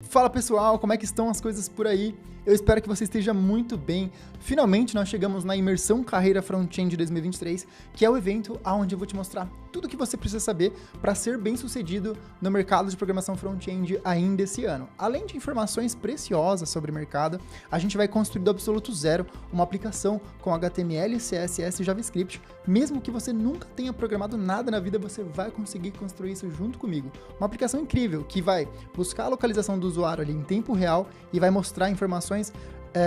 Fala pessoal, como é que estão as coisas por aí? Eu espero que você esteja muito bem. Finalmente nós chegamos na Imersão Carreira Front-End 2023, que é o evento onde eu vou te mostrar tudo o que você precisa saber para ser bem-sucedido no mercado de programação front-end ainda esse ano. Além de informações preciosas sobre o mercado, a gente vai construir do absoluto zero uma aplicação com HTML, CSS e JavaScript. Mesmo que você nunca tenha programado nada na vida, você vai conseguir construir isso junto comigo. Uma aplicação incrível que vai buscar a localização do usuário ali em tempo real e vai mostrar informações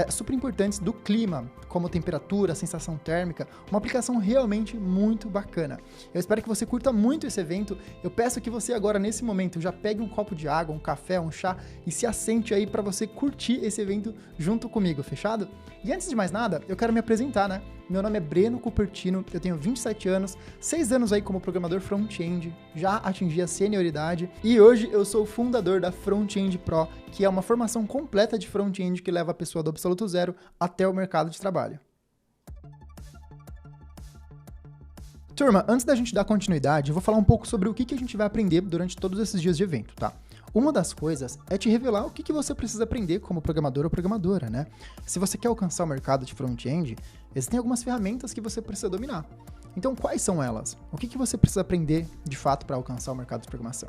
super importantes do clima, como temperatura, sensação térmica, uma aplicação realmente muito bacana. Eu espero que você curta muito esse evento. Eu peço que você agora, nesse momento, já pegue um copo de água, um café, um chá e se assente aí para você curtir esse evento junto comigo, fechado? E antes de mais nada, eu quero me apresentar, né? Meu nome é Breno Cupertino, eu tenho 27 anos, 6 anos aí como programador front-end, já atingi a senioridade e hoje eu sou o fundador da Front-End Pro, que é uma formação completa de front-end que leva a pessoa do absoluto zero até o mercado de trabalho. Turma, antes da gente dar continuidade, eu vou falar um pouco sobre o que a gente vai aprender durante todos esses dias de evento, tá? Uma das coisas é te revelar o que você precisa aprender como programador ou programadora, né? Se você quer alcançar o mercado de front-end, existem algumas ferramentas que você precisa dominar. Então, quais são elas? O que você precisa aprender, de fato, para alcançar o mercado de programação?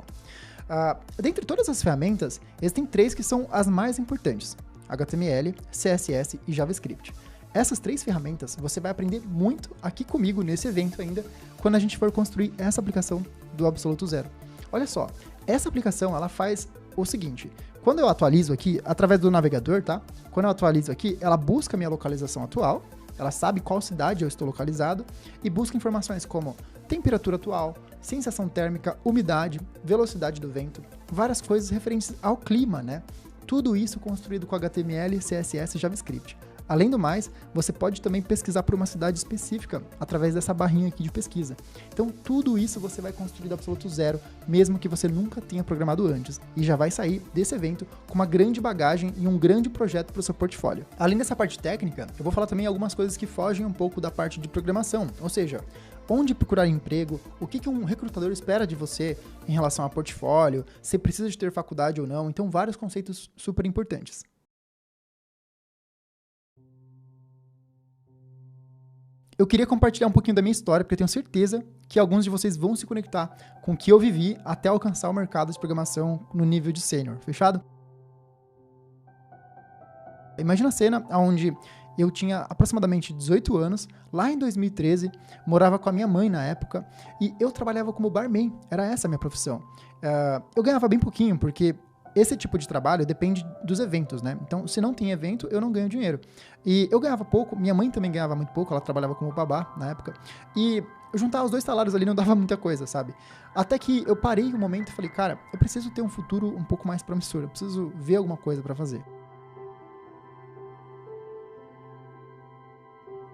Dentre todas as ferramentas, existem 3 que são as mais importantes: HTML, CSS e JavaScript. Essas 3 ferramentas você vai aprender muito aqui comigo nesse evento ainda, quando a gente for construir essa aplicação do absoluto zero. Olha só, essa aplicação ela faz o seguinte: quando eu atualizo aqui, através do navegador, tá? Quando eu atualizo aqui, ela busca a minha localização atual, ela sabe qual cidade eu estou localizado e busca informações como temperatura atual, sensação térmica, umidade, velocidade do vento, várias coisas referentes ao clima, né? Tudo isso construído com HTML, CSS e JavaScript. Além do mais, você pode também pesquisar por uma cidade específica através dessa barrinha aqui de pesquisa. Então, tudo isso você vai construir do absoluto zero, mesmo que você nunca tenha programado antes, e já vai sair desse evento com uma grande bagagem e um grande projeto para o seu portfólio. Além dessa parte técnica, eu vou falar também algumas coisas que fogem um pouco da parte de programação, ou seja, onde procurar emprego, o que um recrutador espera de você em relação a portfólio, se precisa de ter faculdade ou não, então vários conceitos super importantes. Eu queria compartilhar um pouquinho da minha história, porque eu tenho certeza que alguns de vocês vão se conectar com o que eu vivi até alcançar o mercado de programação no nível de sênior, fechado? Imagina a cena onde eu tinha aproximadamente 18 anos, lá em 2013, morava com a minha mãe na época, e eu trabalhava como barman, era essa a minha profissão. Eu ganhava bem pouquinho, porque esse tipo de trabalho depende dos eventos, né? Então, se não tem evento, eu não ganho dinheiro. E eu ganhava pouco, minha mãe também ganhava muito pouco, ela trabalhava como babá na época. E juntar os 2 salários ali não dava muita coisa, sabe? Até que eu parei um momento e falei, cara, eu preciso ter um futuro um pouco mais promissor, eu preciso ver alguma coisa pra fazer.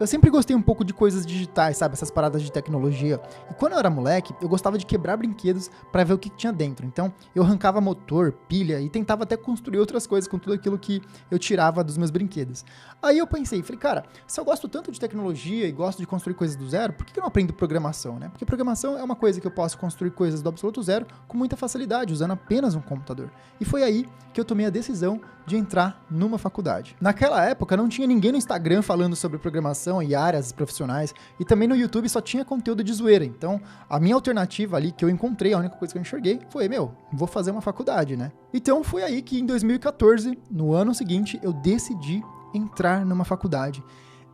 Eu sempre gostei um pouco de coisas digitais, sabe? Essas paradas de tecnologia. E quando eu era moleque, eu gostava de quebrar brinquedos para ver o que tinha dentro. Então, eu arrancava motor, pilha e tentava até construir outras coisas com tudo aquilo que eu tirava dos meus brinquedos. Aí eu pensei, falei, cara, se eu gosto tanto de tecnologia e gosto de construir coisas do zero, por que eu não aprendo programação, né? Porque programação é uma coisa que eu posso construir coisas do absoluto zero com muita facilidade, usando apenas um computador. E foi aí que eu tomei a decisão de entrar numa faculdade. Naquela época, não tinha ninguém no Instagram falando sobre programação e áreas profissionais, e também no YouTube só tinha conteúdo de zoeira. Então, a minha alternativa ali que eu encontrei, a única coisa que eu enxerguei, foi, vou fazer uma faculdade, né? Então, foi aí que em 2014, no ano seguinte, eu decidi entrar numa faculdade.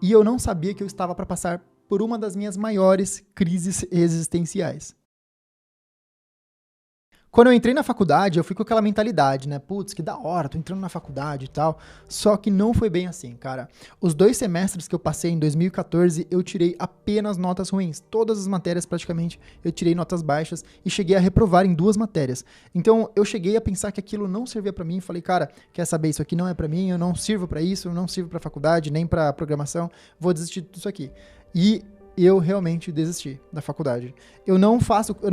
E eu não sabia que eu estava para passar por uma das minhas maiores crises existenciais. Quando eu entrei na faculdade, eu fui com aquela mentalidade, né? Putz, que da hora, tô entrando na faculdade e tal. Só que não foi bem assim, cara. Os 2 semestres que eu passei em 2014, eu tirei apenas notas ruins. Todas as matérias, praticamente, eu tirei notas baixas e cheguei a reprovar em 2 matérias. Então, eu cheguei a pensar que aquilo não servia pra mim. Falei, cara, quer saber, isso aqui não é pra mim, eu não sirvo pra isso, eu não sirvo pra faculdade, nem pra programação, vou desistir de tudo isso aqui. E eu realmente desisti da faculdade. Eu não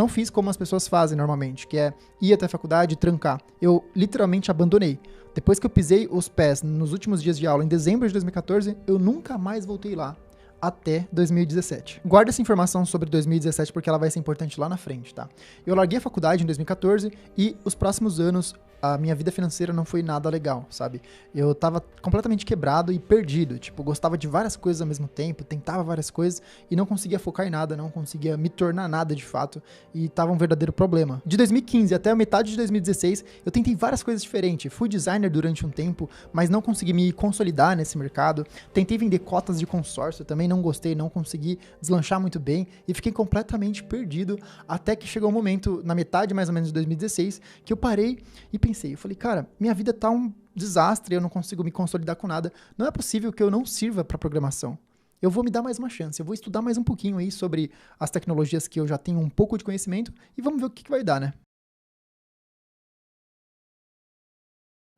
fiz como as pessoas fazem normalmente, que é ir até a faculdade e trancar. Eu literalmente abandonei. Depois que eu pisei os pés nos últimos dias de aula, em dezembro de 2014, eu nunca mais voltei lá. até 2017. Guarda essa informação sobre 2017 porque ela vai ser importante lá na frente, tá? Eu larguei a faculdade em 2014 e os próximos anos a minha vida financeira não foi nada legal, sabe? Eu tava completamente quebrado e perdido, tipo, gostava de várias coisas ao mesmo tempo, tentava várias coisas e não conseguia focar em nada, não conseguia me tornar nada de fato e tava um verdadeiro problema. De 2015 até a metade de 2016, eu tentei várias coisas diferentes. Fui designer durante um tempo, mas não consegui me consolidar nesse mercado. Tentei vender cotas de consórcio, também não gostei, não consegui deslanchar muito bem e fiquei completamente perdido até que chegou um momento, na metade mais ou menos de 2016, que eu parei e pensei, eu falei, cara, minha vida tá um desastre, eu não consigo me consolidar com nada, não é possível que eu não sirva para programação. Eu vou me dar mais uma chance, eu vou estudar mais um pouquinho aí sobre as tecnologias que eu já tenho um pouco de conhecimento e vamos ver o que vai dar, né?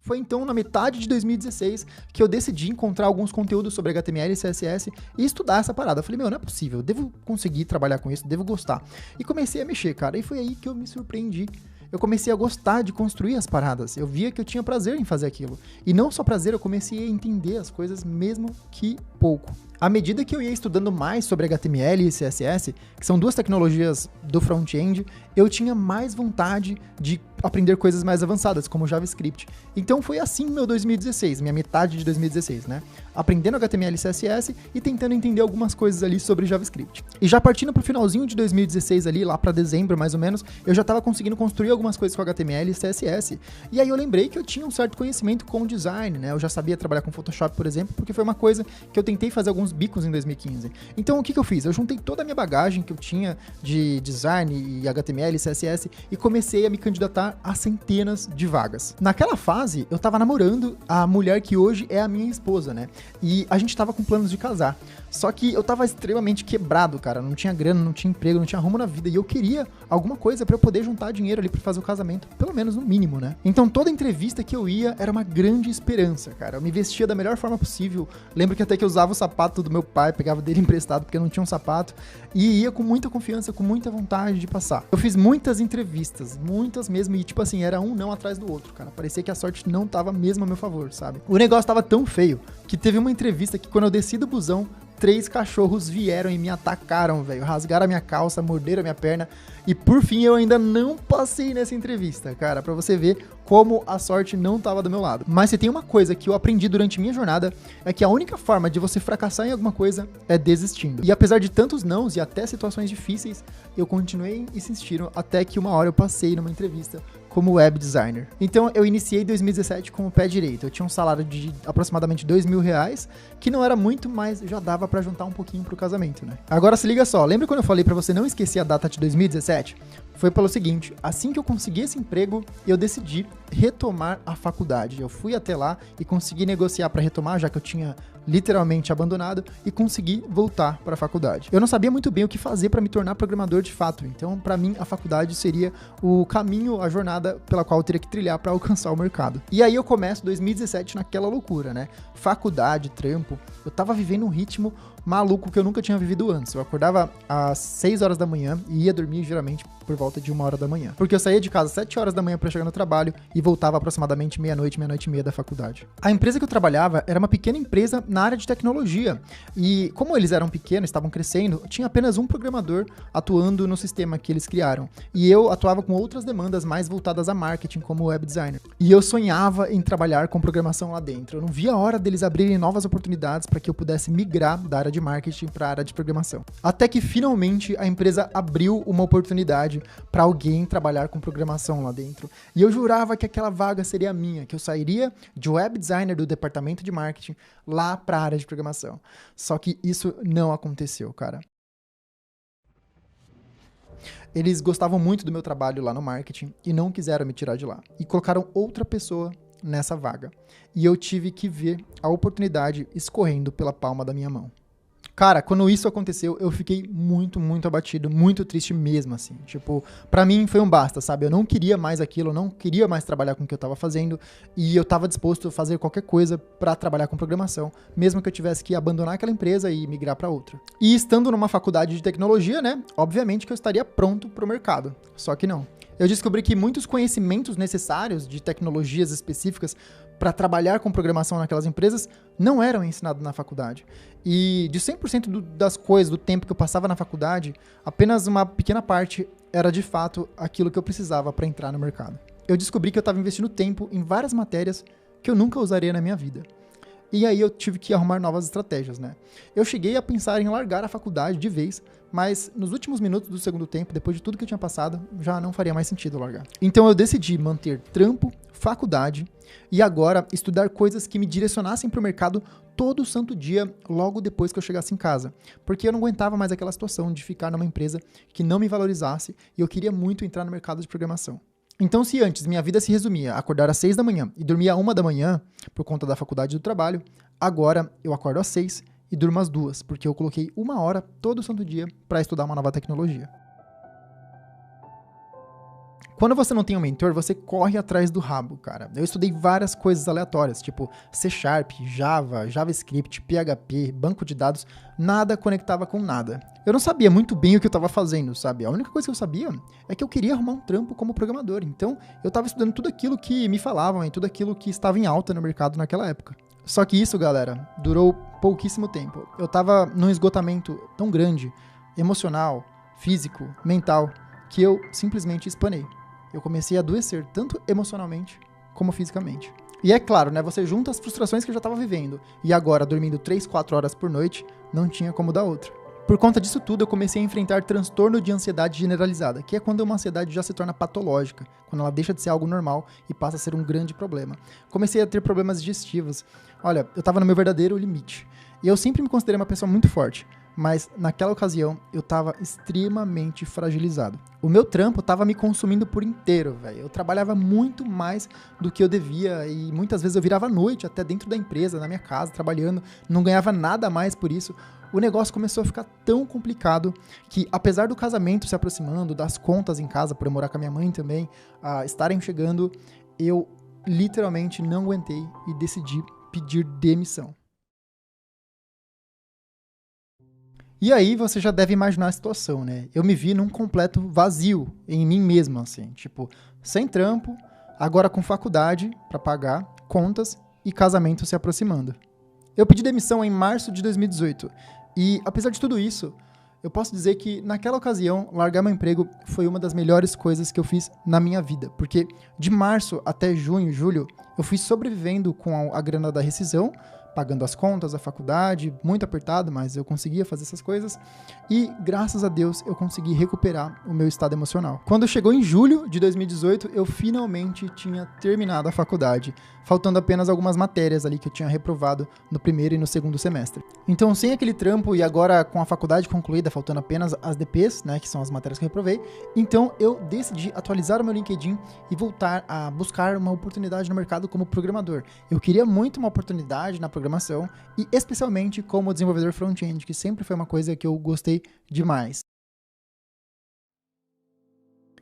Foi então na metade de 2016 que eu decidi encontrar alguns conteúdos sobre HTML e CSS e estudar essa parada. Eu falei, meu, não é possível, eu devo conseguir trabalhar com isso, devo gostar. E comecei a mexer, cara, e foi aí que eu me surpreendi. Eu comecei a gostar de construir as paradas. Eu via que eu tinha prazer em fazer aquilo. E não só prazer, eu comecei a entender as coisas mesmo que pouco. À medida que eu ia estudando mais sobre HTML e CSS, que são duas tecnologias do front-end, eu tinha mais vontade de aprender coisas mais avançadas, como JavaScript. Então foi assim meu 2016, minha metade de 2016, né? Aprendendo HTML e CSS e tentando entender algumas coisas ali sobre JavaScript. E já partindo pro finalzinho de 2016 ali, lá pra dezembro mais ou menos, eu já tava conseguindo construir algumas coisas com HTML e CSS. E aí eu lembrei que eu tinha um certo conhecimento com design, né? Eu já sabia trabalhar com Photoshop, por exemplo, porque foi uma coisa que eu tentei fazer alguns bicos em 2015. Então o que eu fiz? Eu juntei toda a minha bagagem que eu tinha de design e HTML e CSS e comecei a me candidatar a centenas de vagas. Naquela fase, eu tava namorando a mulher que hoje é a minha esposa, né? E a gente tava com planos de casar. Só que eu tava extremamente quebrado, cara. Não tinha grana, não tinha emprego, não tinha rumo na vida. E eu queria alguma coisa pra eu poder juntar dinheiro ali pra fazer o casamento. Pelo menos no mínimo, né? Então toda entrevista que eu ia era uma grande esperança, cara. Eu me vestia da melhor forma possível. Lembro que até que eu usava o sapato do meu pai, pegava dele emprestado porque eu não tinha um sapato. E ia com muita confiança, com muita vontade de passar. Eu fiz muitas entrevistas, muitas mesmo. E tipo assim, era um não atrás do outro, cara. Parecia que a sorte não tava mesmo a meu favor, sabe? O negócio tava tão feio que teve uma entrevista que quando eu desci do busão, 3 cachorros vieram e me atacaram, velho. Rasgaram a minha calça, morderam a minha perna. E por fim eu ainda não passei nessa entrevista, cara. Pra você ver como a sorte não tava do meu lado. Mas se tem uma coisa que eu aprendi durante minha jornada, é que a única forma de você fracassar em alguma coisa é desistindo. E apesar de tantos nãos e até situações difíceis, eu continuei insistindo até que uma hora eu passei numa entrevista como web designer. Então eu iniciei 2017 com o pé direito. Eu tinha um salário de aproximadamente R$2.000, que não era muito, mas já dava pra juntar um pouquinho pro casamento, né? Agora se liga só, lembra quando eu falei pra você não esquecer a data de 2017? Foi pelo seguinte, assim que eu consegui esse emprego, eu decidi retomar a faculdade. Eu fui até lá e consegui negociar para retomar, já que eu tinha literalmente abandonado, e consegui voltar para a faculdade. Eu não sabia muito bem o que fazer para me tornar programador de fato, então para mim a faculdade seria o caminho, a jornada pela qual eu teria que trilhar para alcançar o mercado. E aí eu começo 2017 naquela loucura, né? Faculdade, trampo, eu tava vivendo um ritmo maluco que eu nunca tinha vivido antes. Eu acordava às 6 horas da manhã e ia dormir geralmente por volta de 1 hora da manhã. Porque eu saía de casa às 7 horas da manhã para chegar no trabalho e voltava aproximadamente meia-noite, meia-noite e meia da faculdade. A empresa que eu trabalhava era uma pequena empresa na área de tecnologia. E como eles eram pequenos, estavam crescendo, tinha apenas um programador atuando no sistema que eles criaram. E eu atuava com outras demandas mais voltadas a marketing, como web designer. E eu sonhava em trabalhar com programação lá dentro. Eu não via a hora deles abrirem novas oportunidades para que eu pudesse migrar da área de marketing para a área de programação. Até que finalmente a empresa abriu uma oportunidade para alguém trabalhar com programação lá dentro. E eu jurava que aquela vaga seria a minha, que eu sairia de web designer do departamento de marketing lá para a área de programação. Só que isso não aconteceu, cara. Eles gostavam muito do meu trabalho lá no marketing e não quiseram me tirar de lá. E colocaram outra pessoa nessa vaga. E eu tive que ver a oportunidade escorrendo pela palma da minha mão. Cara, quando isso aconteceu, eu fiquei muito, muito abatido, muito triste mesmo, assim. Tipo, pra mim foi um basta, sabe? Eu não queria mais aquilo, eu não queria mais trabalhar com o que eu tava fazendo e eu tava disposto a fazer qualquer coisa pra trabalhar com programação, mesmo que eu tivesse que abandonar aquela empresa e migrar pra outra. E estando numa faculdade de tecnologia, né? Obviamente que eu estaria pronto pro mercado, só que não. Eu descobri que muitos conhecimentos necessários de tecnologias específicas para trabalhar com programação naquelas empresas não eram ensinados na faculdade. E de 100% das coisas, do tempo que eu passava na faculdade, apenas uma pequena parte era de fato aquilo que eu precisava para entrar no mercado. Eu descobri que eu estava investindo tempo em várias matérias que eu nunca usaria na minha vida. E aí eu tive que arrumar novas estratégias, né? Eu cheguei a pensar em largar a faculdade de vez, mas nos últimos minutos do segundo tempo, depois de tudo que eu tinha passado, já não faria mais sentido largar. Então eu decidi manter trampo, faculdade e agora estudar coisas que me direcionassem para o mercado todo santo dia, logo depois que eu chegasse em casa. Porque eu não aguentava mais aquela situação de ficar numa empresa que não me valorizasse e eu queria muito entrar no mercado de programação. Então, se antes minha vida se resumia a acordar às 6 da manhã e dormir às 1 da manhã, por conta da faculdade e do trabalho, agora eu acordo às 6 e durmo às 2, porque eu coloquei 1 hora todo santo dia para estudar uma nova tecnologia. Quando você não tem um mentor, você corre atrás do rabo, cara. Eu estudei várias coisas aleatórias, tipo C#, Java, JavaScript, PHP, banco de dados, nada conectava com nada. Eu não sabia muito bem o que eu estava fazendo, sabe? A única coisa que eu sabia é que eu queria arrumar um trampo como programador. Então, eu estava estudando tudo aquilo que me falavam e tudo aquilo que estava em alta no mercado naquela época. Só que isso, galera, durou pouquíssimo tempo. Eu estava num esgotamento tão grande, emocional, físico, mental, que eu simplesmente espanei. Eu comecei a adoecer, tanto emocionalmente como fisicamente. E é claro, né, você junta as frustrações que eu já estava vivendo, e agora, dormindo 3, 4 horas por noite, não tinha como dar outra. Por conta disso tudo, eu comecei a enfrentar transtorno de ansiedade generalizada, que é quando uma ansiedade já se torna patológica, quando ela deixa de ser algo normal e passa a ser um grande problema. Comecei a ter problemas digestivos. Olha, eu estava no meu verdadeiro limite. E eu sempre me considerei uma pessoa muito forte, mas naquela ocasião eu estava extremamente fragilizado. O meu trampo estava me consumindo por inteiro, velho. Eu trabalhava muito mais do que eu devia e muitas vezes eu virava à noite até dentro da empresa, na minha casa, trabalhando, não ganhava nada a mais por isso. O negócio começou a ficar tão complicado que, apesar do casamento se aproximando, das contas em casa, por eu morar com a minha mãe também, estarem chegando, eu literalmente não aguentei e decidi pedir demissão. E aí você já deve imaginar a situação, né? Eu me vi num completo vazio em mim mesmo, assim, tipo, sem trampo, agora com faculdade pra pagar, contas e casamento se aproximando. Eu pedi demissão em março de 2018 e, apesar de tudo isso, eu posso dizer que naquela ocasião, largar meu emprego foi uma das melhores coisas que eu fiz na minha vida, porque de março até junho, julho, eu fui sobrevivendo com a grana da rescisão, pagando as contas, a faculdade, muito apertado, mas eu conseguia fazer essas coisas e, graças a Deus, eu consegui recuperar o meu estado emocional. Quando chegou em julho de 2018, eu finalmente tinha terminado a faculdade, faltando apenas algumas matérias ali que eu tinha reprovado no primeiro e no segundo semestre. Então, sem aquele trampo e agora com a faculdade concluída, faltando apenas as DPs, né, que são as matérias que eu reprovei, então eu decidi atualizar o meu LinkedIn e voltar a buscar uma oportunidade no mercado como programador. Eu queria muito uma oportunidade na programação e especialmente como desenvolvedor front-end, que sempre foi uma coisa que eu gostei demais.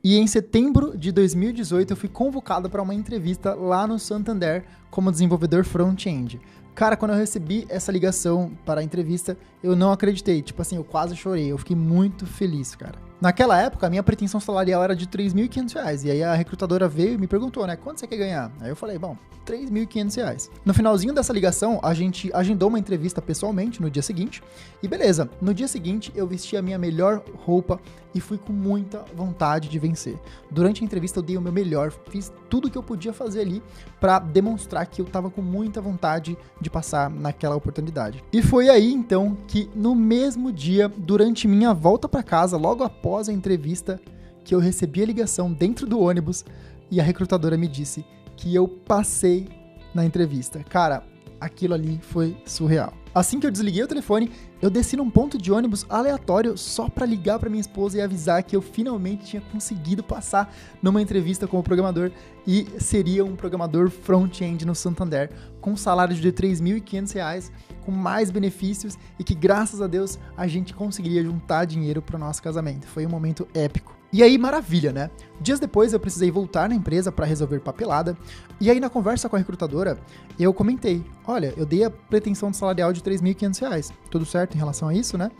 E em setembro de 2018 eu fui convocado para uma entrevista lá no Santander como desenvolvedor front-end. Cara, quando eu recebi essa ligação para a entrevista, eu não acreditei. Tipo assim, eu quase chorei. Eu fiquei muito feliz, cara. Naquela época, a minha pretensão salarial era de R$3.500. E aí a recrutadora veio e me perguntou, né? Quanto você quer ganhar? Aí eu falei, bom, R$3.500. No finalzinho dessa ligação, a gente agendou uma entrevista pessoalmente no dia seguinte. E beleza, no dia seguinte eu vesti a minha melhor roupa e fui com muita vontade de vencer. Durante a entrevista eu dei o meu melhor, fiz tudo o que eu podia fazer ali para demonstrar que eu tava com muita vontade de passar naquela oportunidade. E foi aí então que no mesmo dia, durante minha volta para casa, logo após a entrevista, que eu recebi a ligação dentro do ônibus e a recrutadora me disse que eu passei na entrevista. Cara, aquilo ali foi surreal. Assim que eu desliguei o telefone, eu desci num ponto de ônibus aleatório só pra ligar pra minha esposa e avisar que eu finalmente tinha conseguido passar numa entrevista como programador e seria um programador front-end no Santander, com um salário de R$3.500, com mais benefícios e que, graças a Deus, a gente conseguiria juntar dinheiro pro nosso casamento. Foi um momento épico. E aí, maravilha, né? Dias depois eu precisei voltar na empresa para resolver papelada, e aí na conversa com a recrutadora, eu comentei, olha, eu dei a pretensão salarial de R$3.500, tudo certo em relação a isso, né?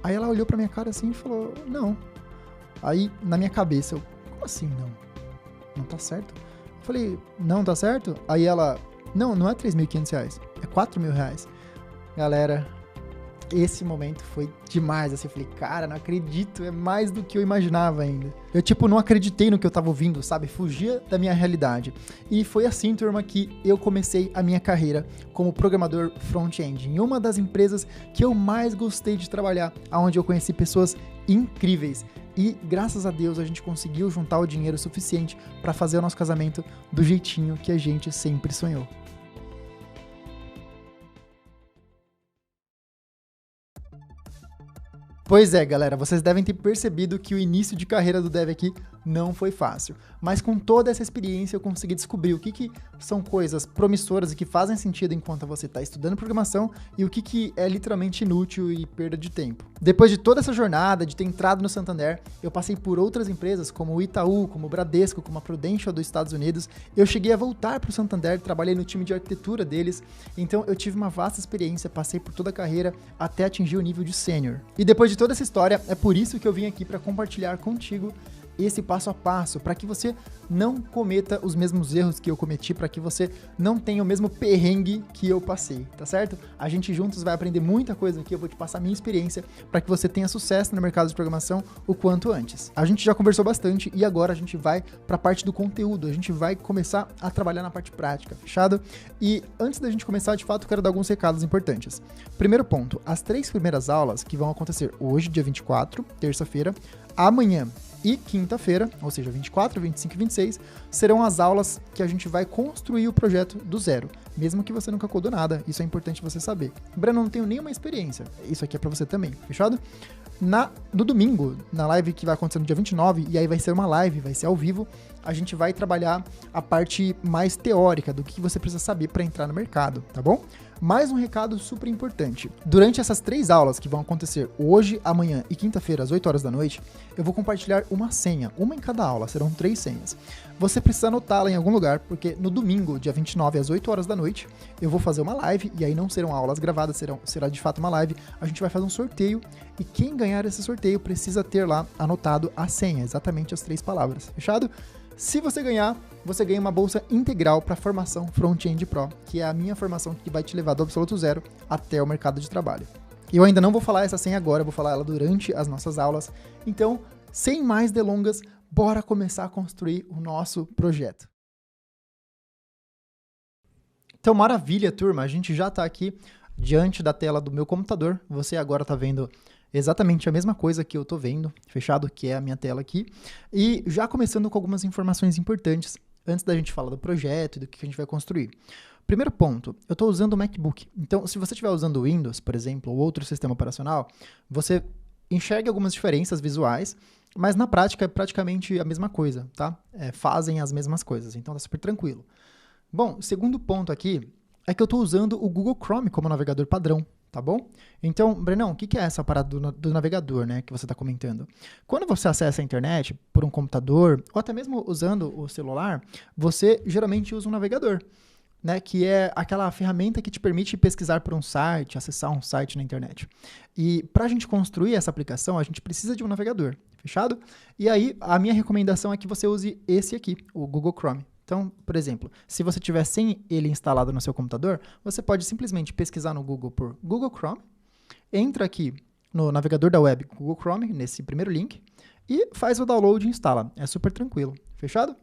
Aí ela olhou pra minha cara assim e falou, não. Aí, na minha cabeça, como assim não? Não tá certo? Eu falei, não tá certo? Aí ela, não é R$3.500, é R$4.000. Galera, esse momento foi demais, assim, eu falei, cara, não acredito, é mais do que eu imaginava ainda. Eu, não acreditei no que eu tava ouvindo, sabe? Fugia da minha realidade. E foi assim, turma, que eu comecei a minha carreira como programador front-end, em uma das empresas que eu mais gostei de trabalhar, onde eu conheci pessoas incríveis. E, graças a Deus, a gente conseguiu juntar o dinheiro suficiente para fazer o nosso casamento do jeitinho que a gente sempre sonhou. Pois é, galera, vocês devem ter percebido que o início de carreira do Dev aqui não foi fácil. Mas com toda essa experiência eu consegui descobrir o que são coisas promissoras e que fazem sentido enquanto você está estudando programação e o que é literalmente inútil e perda de tempo. Depois de toda essa jornada, de ter entrado no Santander, eu passei por outras empresas como o Itaú, como o Bradesco, como a Prudential dos Estados Unidos. Eu cheguei a voltar para o Santander, trabalhei no time de arquitetura deles, então eu tive uma vasta experiência, passei por toda a carreira até atingir o nível de sênior. E depois de toda essa história, é por isso que eu vim aqui para compartilhar contigo esse passo a passo, para que você não cometa os mesmos erros que eu cometi, para que você não tenha o mesmo perrengue que eu passei, tá certo? A gente juntos vai aprender muita coisa aqui, eu vou te passar a minha experiência para que você tenha sucesso no mercado de programação o quanto antes. A gente já conversou bastante e agora a gente vai para a parte do conteúdo, a gente vai começar a trabalhar na parte prática, fechado? E antes da gente começar, de fato, eu quero dar alguns recados importantes. Primeiro ponto, as 3 primeiras aulas que vão acontecer hoje, dia 24, terça-feira, amanhã e quinta-feira, ou seja, 24, 25 e 26, serão as aulas que a gente vai construir o projeto do zero, mesmo que você nunca codou nada, isso é importante você saber. Breno, não tenho nenhuma experiência, isso aqui é pra você também, fechado? No domingo, na live que vai acontecer no dia 29, e aí vai ser uma live, vai ser ao vivo, a gente vai trabalhar a parte mais teórica do que você precisa saber para entrar no mercado, tá bom? Mais um recado super importante. Durante essas 3 aulas que vão acontecer hoje, amanhã e quinta-feira, às 8 horas da noite, eu vou compartilhar uma senha, uma em cada aula, serão 3 senhas. Você precisa anotá-la em algum lugar, porque no domingo, dia 29, às 8 horas da noite, eu vou fazer uma live, e aí não serão aulas gravadas, será de fato uma live, a gente vai fazer um sorteio, e quem ganhar esse sorteio precisa ter lá anotado a senha, exatamente as 3 palavras, fechado? Se você ganhar, você ganha uma bolsa integral para a formação Front-End Pro, que é a minha formação que vai te levar do absoluto zero até o mercado de trabalho. Eu ainda não vou falar essa senha agora, eu vou falar ela durante as nossas aulas. Então, sem mais delongas, bora começar a construir o nosso projeto. Então, maravilha, turma, a gente já está aqui diante da tela do meu computador. Você agora está vendo exatamente a mesma coisa que eu tô vendo, fechado, que é a minha tela aqui. E já começando com algumas informações importantes, antes da gente falar do projeto e do que a gente vai construir. Primeiro ponto, eu estou usando o MacBook. Então, se você estiver usando o Windows, por exemplo, ou outro sistema operacional, você enxerga algumas diferenças visuais, mas na prática é praticamente a mesma coisa, tá? Fazem as mesmas coisas, então tá super tranquilo. Bom, segundo ponto aqui é que eu estou usando o Google Chrome como navegador padrão. Tá bom? Então, Brenão, o que é essa parada do navegador, né, que você está comentando? Quando você acessa a internet por um computador, ou até mesmo usando o celular, você geralmente usa um navegador, né, que é aquela ferramenta que te permite pesquisar por um site, acessar um site na internet. E para a gente construir essa aplicação, a gente precisa de um navegador, fechado? E aí, a minha recomendação é que você use esse aqui, o Google Chrome. Então, por exemplo, se você tiver sem ele instalado no seu computador, você pode simplesmente pesquisar no Google por Google Chrome, entra aqui no navegador da web Google Chrome, nesse primeiro link, e faz o download e instala. É super tranquilo. Fechado?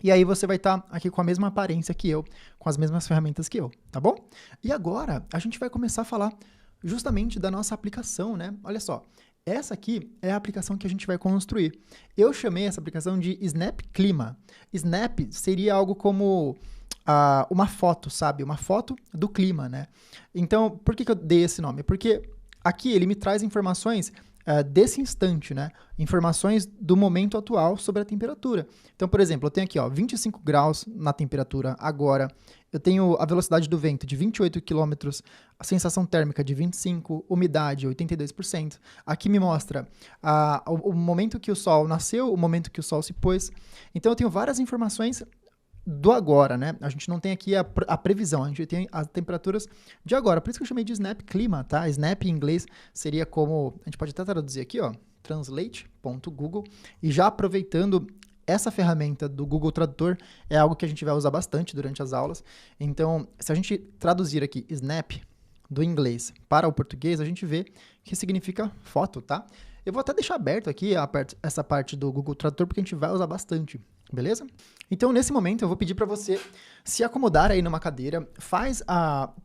E aí você vai estar aqui com a mesma aparência que eu, com as mesmas ferramentas que eu, tá bom? E agora, a gente vai começar a falar justamente da nossa aplicação, né? Olha só. Essa aqui é a aplicação que a gente vai construir. Eu chamei essa aplicação de Snap Clima. Snap seria algo como uma foto, sabe? Uma foto do clima, né? Então, por que eu dei esse nome? Porque aqui ele me traz informações desse instante, né? Informações do momento atual sobre a temperatura. Então, por exemplo, eu tenho aqui, 25 graus na temperatura agora. Eu tenho a velocidade do vento de 28 km, a sensação térmica de 25, umidade 82%. Aqui me mostra o momento que o sol nasceu, o momento que o sol se pôs. Então, eu tenho várias informações do agora, né? A gente não tem aqui a previsão, a gente tem as temperaturas de agora. Por isso que eu chamei de Snap Clima, tá? Snap em inglês seria como... A gente pode até traduzir aqui, translate.google. E já aproveitando essa ferramenta do Google Tradutor é algo que a gente vai usar bastante durante as aulas. Então, se a gente traduzir aqui Snap do inglês para o português, a gente vê que significa foto, tá? Eu vou até deixar aberto aqui essa parte do Google Tradutor, porque a gente vai usar bastante, beleza? Então, nesse momento, eu vou pedir para você se acomodar aí numa cadeira,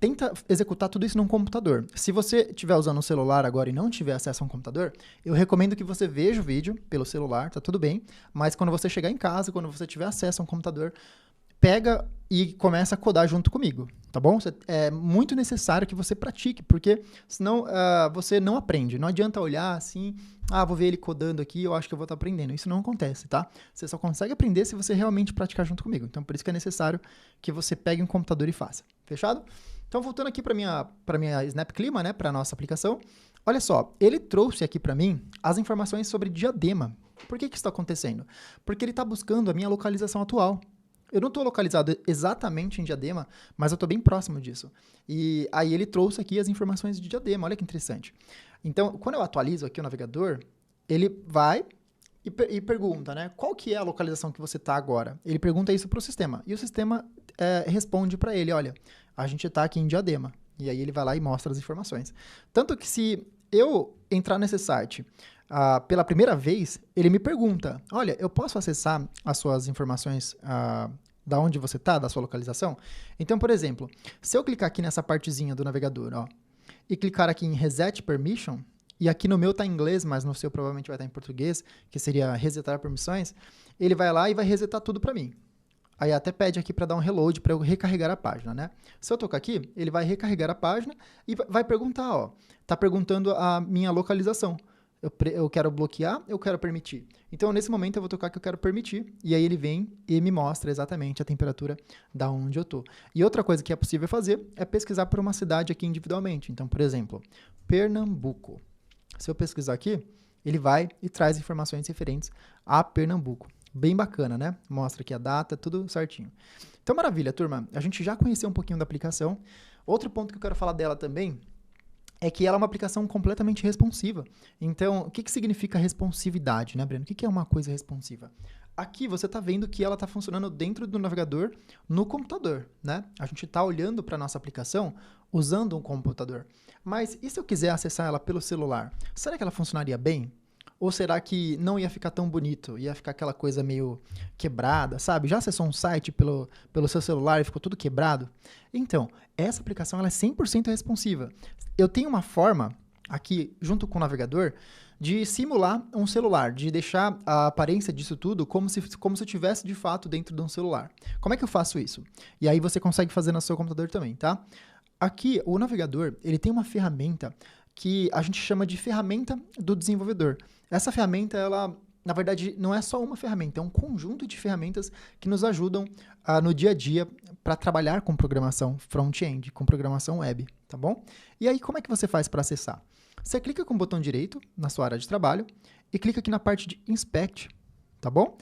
tenta executar tudo isso num computador. Se você estiver usando um celular agora e não tiver acesso a um computador, eu recomendo que você veja o vídeo pelo celular, tá tudo bem, mas quando você chegar em casa, quando você tiver acesso a um computador, pega e começa a codar junto comigo, tá bom? É muito necessário que você pratique, porque senão você não aprende. Não adianta olhar assim, vou ver ele codando aqui, eu acho que eu vou estar aprendendo. Isso não acontece, tá? Você só consegue aprender se você realmente praticar junto comigo. Então, por isso que é necessário que você pegue um computador e faça. Fechado? Então, voltando aqui para minha Snap Clima, né, para nossa aplicação. Olha só, ele trouxe aqui para mim as informações sobre Diadema. Por que isso está acontecendo? Porque ele está buscando a minha localização atual. Eu não estou localizado exatamente em Diadema, mas eu estou bem próximo disso. E aí ele trouxe aqui as informações de Diadema, olha que interessante. Então, quando eu atualizo aqui o navegador, ele vai e pergunta, né? Qual que é a localização que você está agora? Ele pergunta isso para o sistema. E o sistema responde para ele, olha, a gente está aqui em Diadema. E aí ele vai lá e mostra as informações. Tanto que se eu entrar nesse site pela primeira vez, ele me pergunta, olha, eu posso acessar as suas informações da onde você está, da sua localização? Então, por exemplo, se eu clicar aqui nessa partezinha do navegador, ó, e clicar aqui em Reset Permission, e aqui no meu está em inglês, mas no seu provavelmente vai estar em português, que seria resetar permissões, ele vai lá e vai resetar tudo para mim. Aí até pede aqui para dar um reload, para eu recarregar a página, né? Se eu tocar aqui, ele vai recarregar a página e vai perguntar, ó, tá perguntando a minha localização. Eu quero bloquear, eu quero permitir. Então, nesse momento, eu vou tocar que eu quero permitir, e aí ele vem e me mostra exatamente a temperatura da onde eu estou. E outra coisa que é possível fazer é pesquisar por uma cidade aqui individualmente. Então, por exemplo, Pernambuco. Se eu pesquisar aqui, ele vai e traz informações referentes a Pernambuco. Bem bacana, né? Mostra aqui a data, tudo certinho. Então, maravilha, turma. A gente já conheceu um pouquinho da aplicação. Outro ponto que eu quero falar dela também é que ela é uma aplicação completamente responsiva. Então, o que significa responsividade, né, Breno? O que é uma coisa responsiva? Aqui você está vendo que ela está funcionando dentro do navegador no computador, né? A gente está olhando para a nossa aplicação usando um computador. Mas e se eu quiser acessar ela pelo celular? Será que ela funcionaria bem? Ou será que não ia ficar tão bonito? Ia ficar aquela coisa meio quebrada, sabe? Já acessou um site pelo seu celular e ficou tudo quebrado? Então, essa aplicação ela é 100% responsiva. Eu tenho uma forma aqui, junto com o navegador, de simular um celular, de deixar a aparência disso tudo como se eu estivesse de fato dentro de um celular. Como é que eu faço isso? E aí você consegue fazer no seu computador também, tá? Aqui, o navegador, ele tem uma ferramenta que a gente chama de ferramenta do desenvolvedor. Essa ferramenta, ela, na verdade, não é só uma ferramenta, é um conjunto de ferramentas que nos ajudam no dia a dia para trabalhar com programação front-end, com programação web, tá bom? E aí, como é que você faz para acessar? Você clica com o botão direito na sua área de trabalho e clica aqui na parte de Inspect, tá bom?